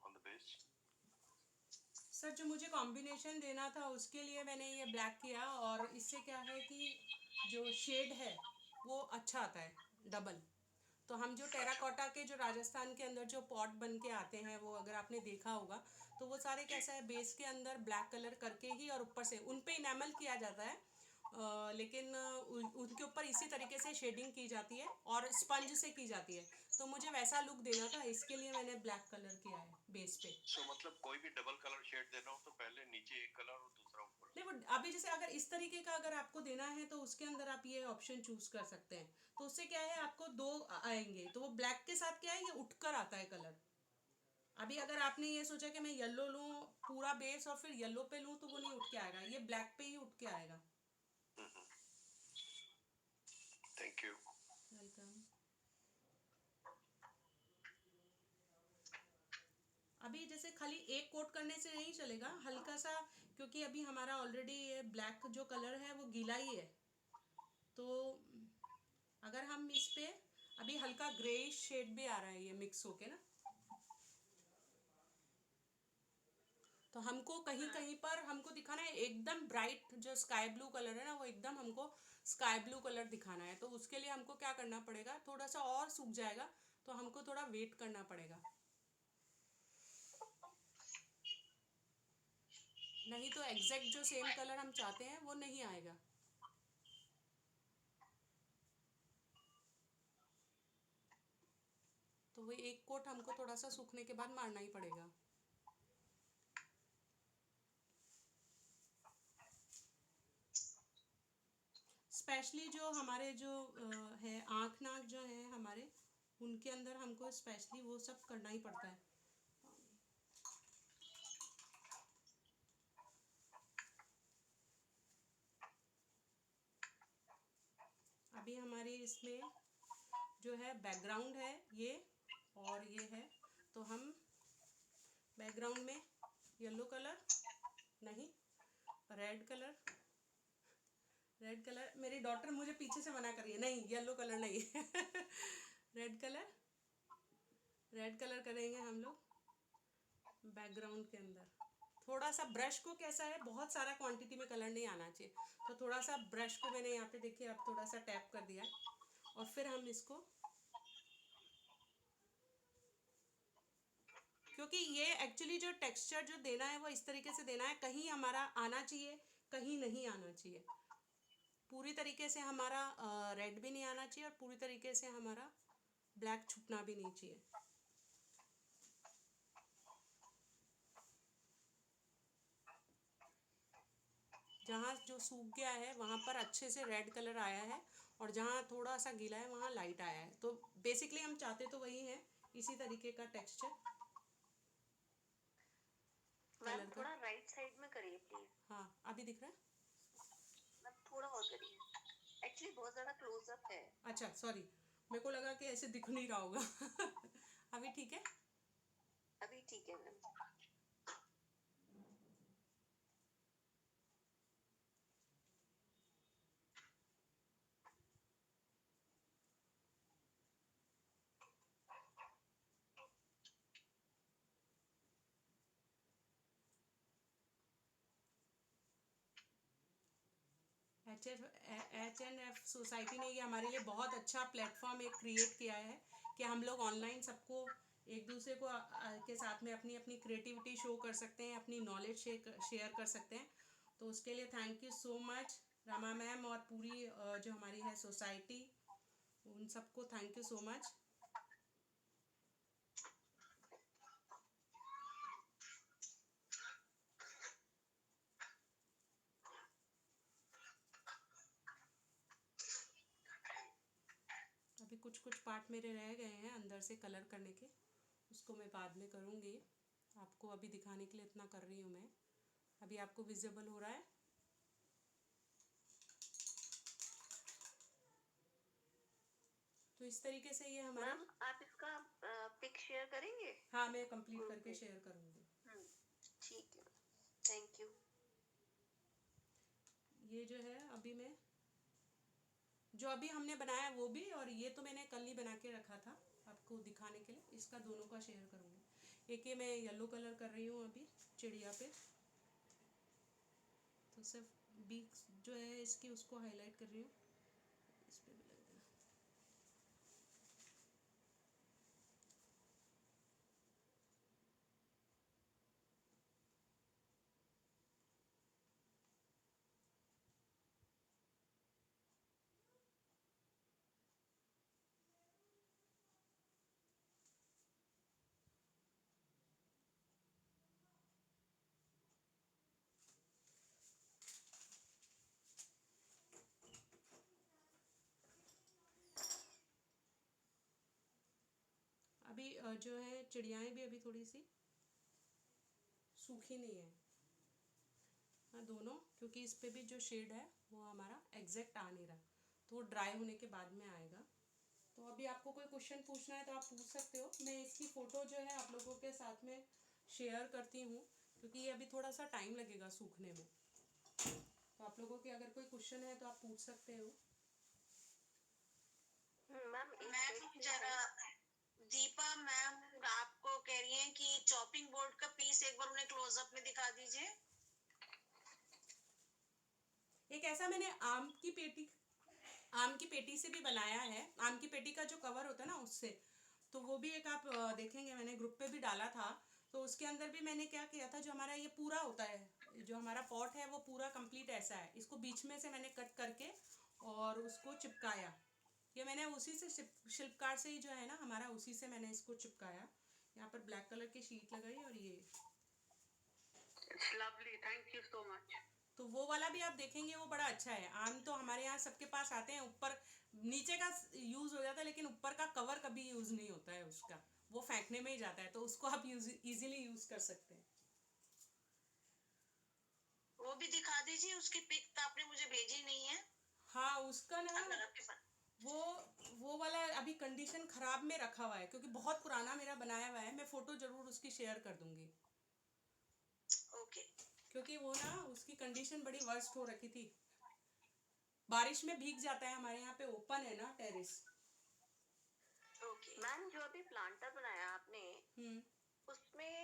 on the base? Sir, जो मुझे कॉम्बिनेशन देना था उसके लिए मैंने ये ब्लैक किया और इससे क्या है कि जो शेड है वो अच्छा आता है डबल। तो हम जो टेराकोटा के जो राजस्थान के अंदर जो पॉट बन के आते हैं वो अगर आपने देखा होगा तो वो सारे कैसा है, बेस के अंदर ब्लैक कलर करके ही और ऊपर से उन पे इनेमल किया जाता है, लेकिन उनके ऊपर इसी तरीके से शेडिंग की जाती है और स्पंज से की जाती है। तो मुझे वैसा लुक देना था, इसके लिए मैंने ब्लैक कलर किया है बेस पे। So मतलब कोई भी डबल कलर शेड देना हो तो पहले नीचे एक कलर और दूसरा ऊपर। नहीं, वो अभी जैसे अगर इस तरीके का अगर आपको देना है तो उसके अंदर आप ये ऑप्शन चूज कर सकते हैं। तो उससे क्या है, आपको दो आएंगे तो वो ब्लैक के साथ क्या है, ये उठकर आता है कलर। अभी अगर आपने ये सोचा कि मैं येलो लूँ पूरा बेस और फिर येलो पे लूँ तो वो नहीं उठ के आएगा, ये ब्लैक पे ही उठ के आएगा। Thank you. वेलकम। अभी जैसे खाली एक कोट करने से नहीं चलेगा, हल्का सा, क्योंकि अभी हमारा ऑलरेडी ये ब्लैक जो कलर है वो गीला ही है, तो अगर हम इस पे अभी हल्का ग्रेइश शेड भी आ रहा है ये मिक्स होके ना, तो हमको कहीं कहीं पर हमको दिखाना है एकदम ब्राइट जो स्काई ब्लू कलर है ना, वो एकदम हमको स्काई ब्लू कलर दिखाना है। तो उसके लिए हमको क्या करना पड़ेगा, थोड़ा सा और सूख जाएगा तो हमको थोड़ा वेट करना पड़ेगा, नहीं तो एग्जैक्ट जो सेम कलर हम चाहते हैं वो नहीं आएगा। तो वो एक कोट हमको थोड़ा सा सूखने के बाद मारना ही पड़ेगा। स्पेशली जो हमारे जो है आँख नाक जो है हमारे, उनके अंदर हमको स्पेशली वो सब करना ही पड़ता है। अभी हमारी इसमें जो है बैकग्राउंड है ये, और ये है, तो हम बैकग्राउंड में येलो कलर नहीं, रेड कलर, रेड कलर, मेरी डॉटर मुझे पीछे से मना कर रही है, नहीं येलो कलर नहीं रेड कलर, रेड कलर करेंगे हम लोग बैकग्राउंड के अंदर। थोड़ा सा ब्रश को कैसा है, बहुत सारा क्वांटिटी में कलर नहीं आना चाहिए, तो थोड़ा सा ब्रश को मैंने यहाँ पे देखिए अब थोड़ा सा टैप कर दिया और फिर हम इसको, क्योंकि ये एक्चुअली जो टेक्सचर जो देना है वो इस तरीके से देना है, कहीं हमारा आना चाहिए कहीं नहीं आना चाहिए, पूरी तरीके से हमारा रेड भी नहीं आना चाहिए और पूरी तरीके से हमारा ब्लैक छुपना भी नहीं चाहिए। जहाँ जो सूख गया है वहाँ पर अच्छे से रेड कलर आया है और जहाँ थोड़ा सा गीला है वहाँ लाइट आया है, तो बेसिकली हम चाहते तो वही है, इसी तरीके का टेक्सचर मैम थोड़ा राइट साइड में करिए प्लीज। हाँ अभी दिख रहा है, मैम थोड़ा और करिए, एक्चुअली बहुत ज्यादा क्लोजअप है। अच्छा सॉरी, मेरे को लगा कि ऐसे दिख नहीं रहा होगा अभी ठीक है, अभी ठीक है मैम। HNF सोसाइटी ने ये हमारे लिए बहुत अच्छा प्लेटफॉर्म एक क्रिएट किया है कि हम लोग ऑनलाइन सबको एक दूसरे को के साथ में अपनी अपनी क्रिएटिविटी शो कर सकते हैं, अपनी नॉलेज शेयर कर सकते हैं। तो उसके लिए thank you so much Rama ma'am और पूरी जो हमारी है सोसाइटी, उन सबको थैंक यू सो मच। अभी कुछ कुछ पार्ट मेरे रह गए हैं अंदर से कलर करने के, उसको मैं बाद में करूँगी, आपको अभी दिखाने के लिए इतना कर रही हूँ मैं। अभी आपको विजिबल हो रहा है, तो इस तरीके से ये हमारा। मैम आप इसका पिक शेयर करेंगे? हाँ मैं कंप्लीट करके शेयर करूँगी। ठीक है, थैंक यू। ये जो है अभी मैं जो अभी हमने बनाया वो भी, और ये तो मैंने कल ही बना के रखा था आपको दिखाने के लिए, इसका दोनों का शेयर करूँगी। एक ये मैं येलो कलर कर रही हूँ अभी चिड़िया पे, तो सिर्फ बीक जो है इसकी उसको हाईलाइट कर रही हूँ, इस पे भी लग रहा है। अभी जो है चिड़ियाएँ भी अभी थोड़ी सी सूखी नहीं है, हाँ दोनों, क्योंकि इस पे भी जो शेड है वो हमारा एग्जैक्ट आ नहीं रहा, तो वो ड्राई होने के बाद में आएगा। तो अभी आपको कोई क्वेश्चन पूछना है तो आप पूछ सकते हो। मैं इसकी फ़ोटो जो है आप लोगों के साथ में शेयर करती हूँ, क्योंकि ये अभी थोड़ा सा टाइम लगेगा सूखने में। तो आप लोगों के अगर कोई क्वेश्चन है तो आप पूछ सकते हो। मैम जरा दीपा मैम आपको कह रही हैं कि चॉपिंग बोर्ड का पीस एक बार उन्हें क्लोजअप में दिखा दीजिए। एक ऐसा मैंने आम की पेटी से भी बनाया है, आम की पेटी का जो कवर होता है ना उससे, तो वो भी एक आप देखेंगे, मैंने ग्रुप पे भी डाला था। तो उसके अंदर भी मैंने क्या किया था, जो हमारा ये पूरा होता है, जो हमारा पॉट है वो पूरा कंप्लीट ऐसा है, इसको बीच में से मैंने कट करके और उसको चिपकाया। ये मैंने उसी से शिल्पकार से ही जो है ना हमारा, उसी से मैंने इसको चिपकाया। यहाँ पर ब्लैक कलर की शीट लगाई और ये lovely, thank you so much. तो वो वाला भी आप देखेंगे, वो बड़ा अच्छा है। आम तो हमारे यहाँ सबके पास आते हैं, ऊपर नीचे का यूज हो जाता है, लेकिन ऊपर का कवर कभी यूज नहीं होता है उसका, वो फेंकने में ही जाता है, तो उसको आप इजीली यूज कर सकते हैं। वो भी दिखा दीजिए, उसकी पिक तो आपने मुझे भेजी नहीं है। हाँ उसका ना अगर आपके पास वो वाला अभी कंडीशन खराब में रखा हुआ है, क्योंकि बहुत पुराना मेरा बनाया हुआ है। मैं फोटो जरूर उसकी शेयर कर दूंगी, ओके। क्योंकि वो ना उसकी कंडीशन बड़ी वर्स्ट हो रखी थी, बारिश में भीग जाता है। हमारे यहाँ पे ओपन है ना टेरेस। ओके मैम जो अभी प्लांटर बनाया आपने, उसमें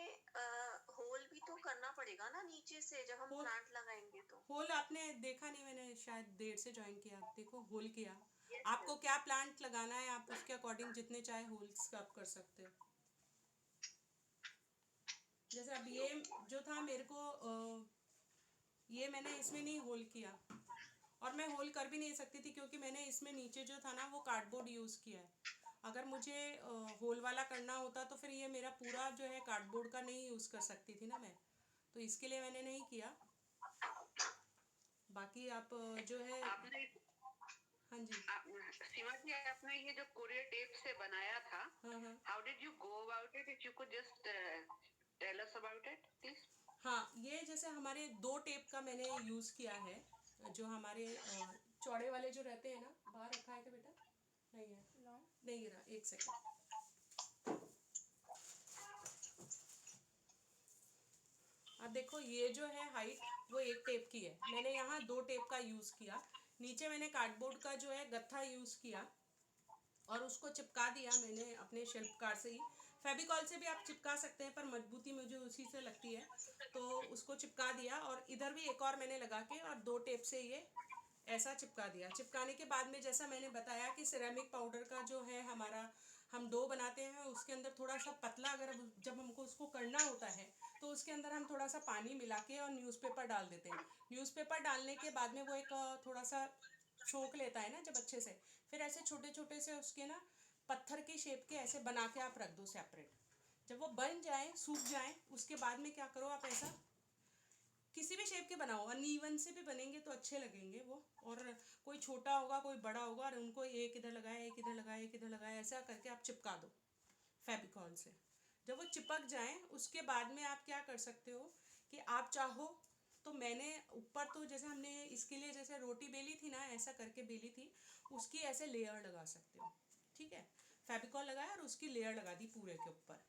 होल भी तो करना पड़ेगा ना नीचे से, जब हम प्लांट लगाएंगे तो। होल आपने देखा नहीं, मैंने शायद देर से ज्वाइन किया। देखो होल किया। Yes, आपको क्या प्लांट लगाना है, आप उसके अकॉर्डिंग जितने चाहे होल्स आप कर सकते हो। जैसे अब ये जो था मेरे को ये मैंने इसमें नहीं होल किया, और मैं होल कर भी नहीं सकती थी, क्योंकि मैंने इसमें नीचे जो था ना वो कार्डबोर्ड यूज़ किया है। अगर मुझे होल वाला करना होता तो फिर ये मेरा पूरा जो है कार्डबोर्ड का नहीं यूज़ कर सकती थी ना मैं, तो इसके लिए मैंने नहीं किया। बाकी आप जो है आपने हाँ जी सीमा जी, आपने ये जो कोरियर टेप से बनाया था, हाँ हाँ how did you go about it? If you could just tell us about it please. हाँ, ये जैसे हमारे 2 टेप का मैंने यूज़ किया है, जो हमारे चौड़े वाले जो रहते हैं ना। बाहर रखा है क्या बेटा? नहीं है, नहीं गिरा, एक सेकंड। अब देखो ये जो है हाइट वो 1 टेप की है, मैंने यहाँ 2 टेप का यूज़ किया। नीचे मैंने कार्डबोर्ड का जो है गत्था यूज़ किया और उसको चिपका दिया मैंने अपने शिल्पकार से ही। फेविकॉल से भी आप चिपका सकते हैं, पर मजबूती मुझे उसी से लगती है, तो उसको चिपका दिया। और इधर भी एक और मैंने लगा के और 2 टेप से ये ऐसा चिपका दिया। चिपकाने के बाद में जैसा मैंने बताया कि सिरेमिक पाउडर का जो है हमारा, हम डो बनाते हैं उसके अंदर थोड़ा सा पतला, अगर जब हमको उसको करना होता है तो उसके अंदर हम थोड़ा सा पानी मिला के और न्यूज़पेपर डाल देते हैं। न्यूज़पेपर डालने के बाद में वो एक थोड़ा सा सोख लेता है ना जब अच्छे से, फिर ऐसे छोटे छोटे से उसके ना पत्थर की शेप के ऐसे बना के आप रख दो सेपरेट। जब वो बन जाए, सूख जाए, उसके बाद में क्या करो, आप ऐसा किसी भी शेप के बनाओ, अनइवन से भी बनेंगे तो अच्छे लगेंगे वो। और कोई छोटा होगा कोई बड़ा होगा, और उनको एक इधर लगाया एक इधर लगाया एक इधर लगाया, ऐसा करके आप चिपका दो फेविकॉल से। जब वो चिपक जाए उसके बाद में आप क्या कर सकते हो कि आप चाहो तो मैंने ऊपर तो जैसे हमने इसके लिए जैसे रोटी बेली थी ना, ऐसा करके बेली थी, उसकी ऐसे लेयर लगा सकते हो। ठीक है, फेविकॉल लगाया और उसकी लेयर लगा दी पूरे के ऊपर।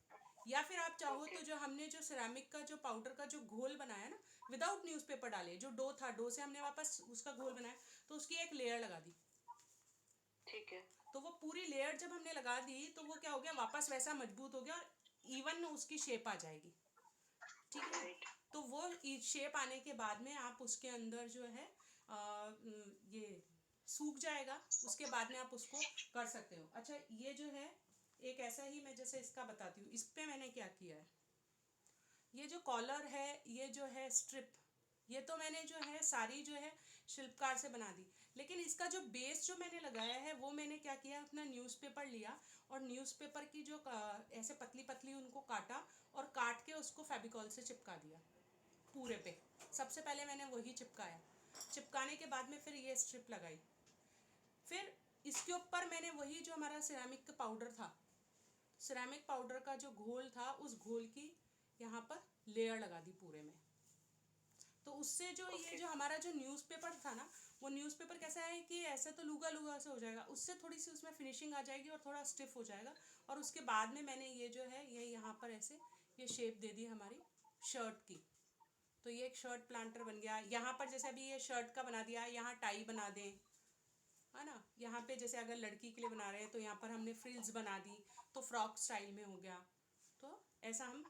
या फिर आप चाहो तो जो हमने जो सिरेमिक का जो पाउडर का जो घोल बनाया ना, विदाउट न्यूज़पेपर डाले, जो डो था, डो से हमने वापस उसका घोल बनाया, तो उसकी एक लेयर लगा दी। ठीक है, तो वो पूरी लेयर जब हमने लगा दी तो वो क्या हो गया, वापस वैसा मजबूत हो गया और इवन उसकी शेप आ जाएगी। ठीक है, तो वो शेप आने के बाद में आप उसके अंदर जो है ये सूख जाएगा, उसके बाद में आप उसको कर सकते हो। अच्छा, ये जो है एक ऐसा ही मैं जैसे इसका बताती हूँ, इस पे मैंने क्या किया है, ये जो कॉलर है, ये जो है स्ट्रिप, ये तो मैंने जो है सारी जो है शिल्पकार से बना दी, लेकिन इसका जो बेस जो मैंने लगाया है वो मैंने क्या किया, अपना न्यूज़पेपर लिया और न्यूज़पेपर की जो ऐसे पतली पतली उनको काटा और काट के उसको फेविकॉल से चिपका दिया पूरे पे। सबसे पहले मैंने वही चिपकाया, चिपकाने के बाद में फिर ये स्ट्रिप लगाई, फिर इसके ऊपर मैंने वही जो हमारा सिरेमिक का पाउडर था, सिरेमिक पाउडर का जो घोल था उस घोल की यहाँ पर लेयर लगा दी पूरे में। तो उससे जो ये जो हमारा जो न्यूज़पेपर था ना, वो न्यूज़पेपर कैसा है कि ऐसे तो लूगा लूगा से हो जाएगा, उससे थोड़ी सी उसमें फिनिशिंग आ जाएगी और थोड़ा स्टिफ हो जाएगा। और उसके बाद में मैंने ये जो है ये यहाँ पर ऐसे ये शेप दे दी हमारी शर्ट की। तो ये एक शर्ट प्लांटर बन गया। यहाँ पर जैसे अभी ये शर्ट का बना दिया, यहाँ टाई बना दें, है ना। यहाँ पे जैसे अगर लड़की के लिए बना रहे हैं तो यहाँ पर हमने फ्रिल्स बना दी, तो फ्रॉक स्टाइल में हो गया। तो ऐसा हम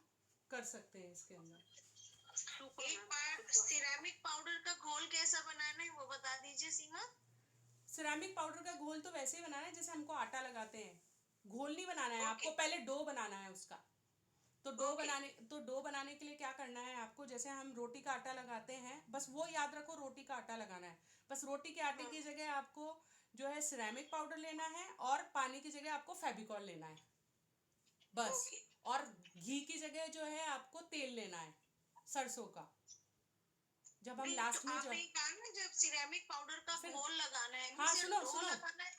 कर सकते हैं इसके अंदर। एक बार सिरेमिक पाउडर का घोल कैसा बनाना है वो बता दीजिए सीमा। सिरेमिक पाउडर का घोल तो वैसे ही बनाना है जैसे हमको आटा लगाते हैं, घोल नहीं बनाना है आपको, पहले डो बनाना है उसका। तो डो बनाने के लिए क्या करना है आपको, जैसे हम रोटी का आटा लगाते हैं, बस वो याद रखो रोटी का आटा लगाना है। बस रोटी के आटे की जगह आपको जो है सिरेमिक पाउडर लेना है और पानी की जगह आपको फेविकॉल लेना है बस। और घी की जगह जो है आपको तेल लेना है सरसों का। जब हम लास्ट में जो जब सिरेमिक पाउडर का घोल लगाना है, हाँ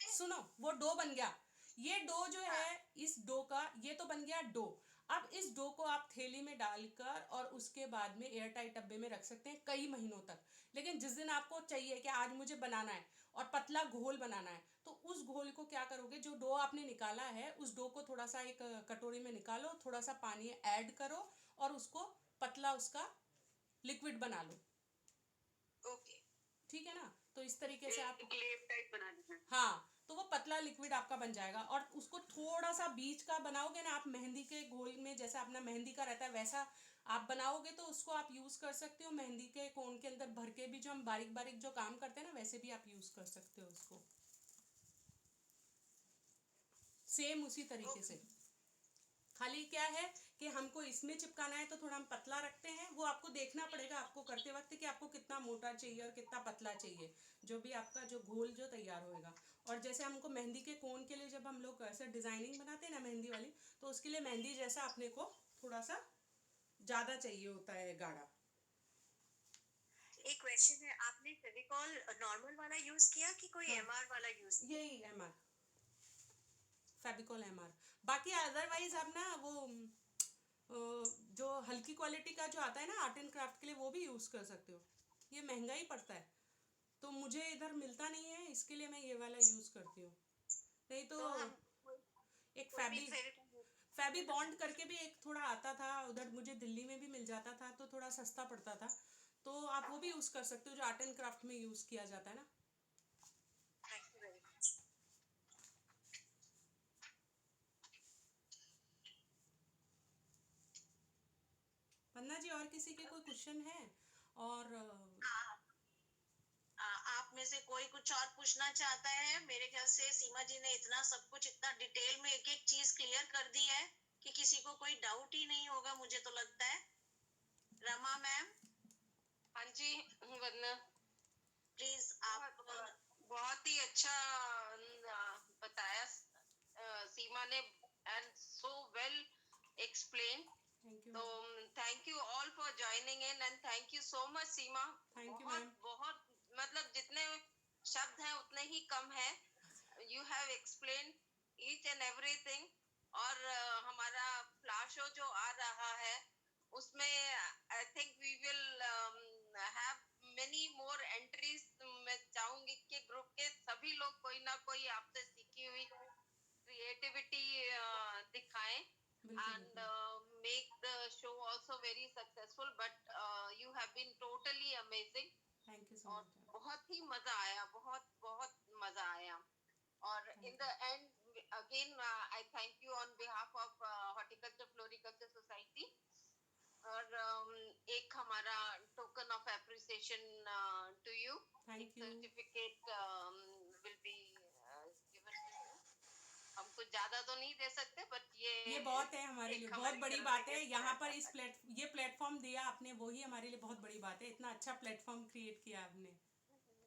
सुनो वो डो बन गया। ये डो जो है इस डो का ये तो बन गया डो। अब इस डो को आप थैली में डालकर और उसके बाद में एयर टाइट डब्बे में रख सकते हैं कई महीनों तक। लेकिन जिस दिन आपको चाहिए कि आज मुझे बनाना है और पतला घोल बनाना है, तो उस घोल को क्या करोगे, जो डो आपने निकाला है उस डो को थोड़ा सा एक कटोरी में निकालो, थोड़ा सा पानी ऐड करो और उसको पतला उसका लिक्विड बना लो। ओके ठीक है ना। तो इस तरीके से आप क्लेप टाइप बना देना। हाँ, तो वो पतला लिक्विड आपका बन जाएगा। और उसको थोड़ा सा बीच का बनाओगे ना आप, मेहंदी के घोल में जैसा अपना मेहंदी का रहता है वैसा आप बनाओगे, तो उसको आप यूज कर सकते हो मेहंदी के कोन के अंदर भर के भी। जो हम बारीक बारीक जो काम करते हैं ना वैसे भी आप यूज कर सकते हो उसको, सेम उसी तरीके से। खाली क्या है कि हमको इसमें चिपकाना है तो थोड़ा हम पतला रखते हैं, वो आपको देखना पड़ेगा आपको करते वक्त कि आपको कितना मोटा चाहिए और कितना पतला चाहिए, जो भी आपका जो घोल जो तैयार होएगा। और जैसे हमको मेहंदी के कोन के लिए जब हम लोग ऐसे डिजाइनिंग बनाते हैं ना मेहंदी वाली, तो उसके लिए मेहंदी जैसा अपने को थोड़ा सा ज्यादा चाहिए होता है गाढ़ा। एक क्वेश्चन है, आपने फेविकॉल नॉर्मल वाला यूज किया कि कोई एमआर वाला यूज किया? यही एमआर, फेविकॉल एमआर। बाकी अदरवाइज आप ना वो जो हल्की क्वालिटी का जो आता है ना आर्ट एंड क्राफ्ट के लिए, वो भी यूज कर सकते हो। ये महंगा ही पड़ता है, तो मुझे इधर मिलता नहीं है, इसके लिए मैं ये वाला यूज करती हूँ। नहीं तो एक फैबी बॉन्ड करके भी एक थोड़ा आता था उधर, मुझे दिल्ली में भी मिल जाता था, तो थोड़ा सस्ता पड़ता था। तो आप वो भी यूज कर सकते हो, जो आर्ट एंड क्राफ्ट में यूज किया जाता है ना। वंदना जी, और किसी के कोई क्वेश्चन है? और आप में से कोई कुछ और पूछना चाहता है? मेरे ख्याल से सीमा जी ने इतना सब कुछ इतना डिटेल में एक एक चीज क्लियर कर दी है कि किसी को कोई डाउट ही नहीं होगा, मुझे तो लगता है। रमा मैम। हाँ जी वंदना, प्लीज आप। बहुत ही अच्छा बताया सीमा ने, एंड सो वेल एक्सप्लेन। तो thank you all for joining in and thank you so much Seema. बहुत मतलब जितने शब्द हैं उतने ही कम है। You have explain each and everything. और हमारा फ्लैश शो जो आ रहा है उसमें I think we will have many more entries. मैं चाहूंगी कि ग्रुप के सभी लोग कोई ना कोई आपसे सीखी हुई क्रिएटिविटी दिखाएं and make the show also very successful. But you have been totally amazing. Thank you so much. बहुत ही मजा आया, बहुत बहुत मजा आया। और in the end again I thank you on behalf of Horticulture Floriculture Society। और एक हमारा token of appreciation to you, thank you, certificate will be given to you। हम कुछ ज्यादा तो नहीं दे सकते, बट ये बहुत है हमारे लिए, बहुत बड़ी बात है। यहाँ पर इस ये प्लेटफॉर्म दिया आपने, वही हमारे लिए बहुत बड़ी बात है। इतना अच्छा प्लेटफॉर्म क्रिएट किया आपने।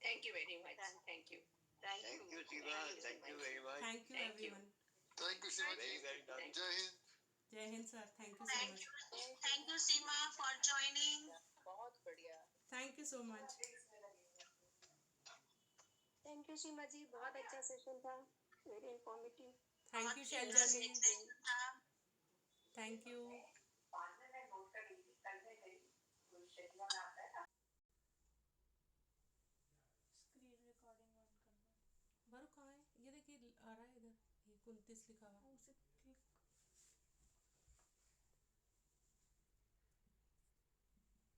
Thank you very much. Thank you. Thank you Shiva, thank you very much। Thank you everyone। Thank you Shiva ji। Very done। जय हिंद। जय Hind sir, thank you so much. Thank you Seema for joining. बहुत बढ़िया। Thank you so much. Thank you Seema ji, बहुत अच्छा session था, very informative. Thank you Shailaja ji. Thank you. Screen recording on करना। बारू कहाँ है? ये देखिए आ रहा है इधर, ये 29 लिखा हुआ।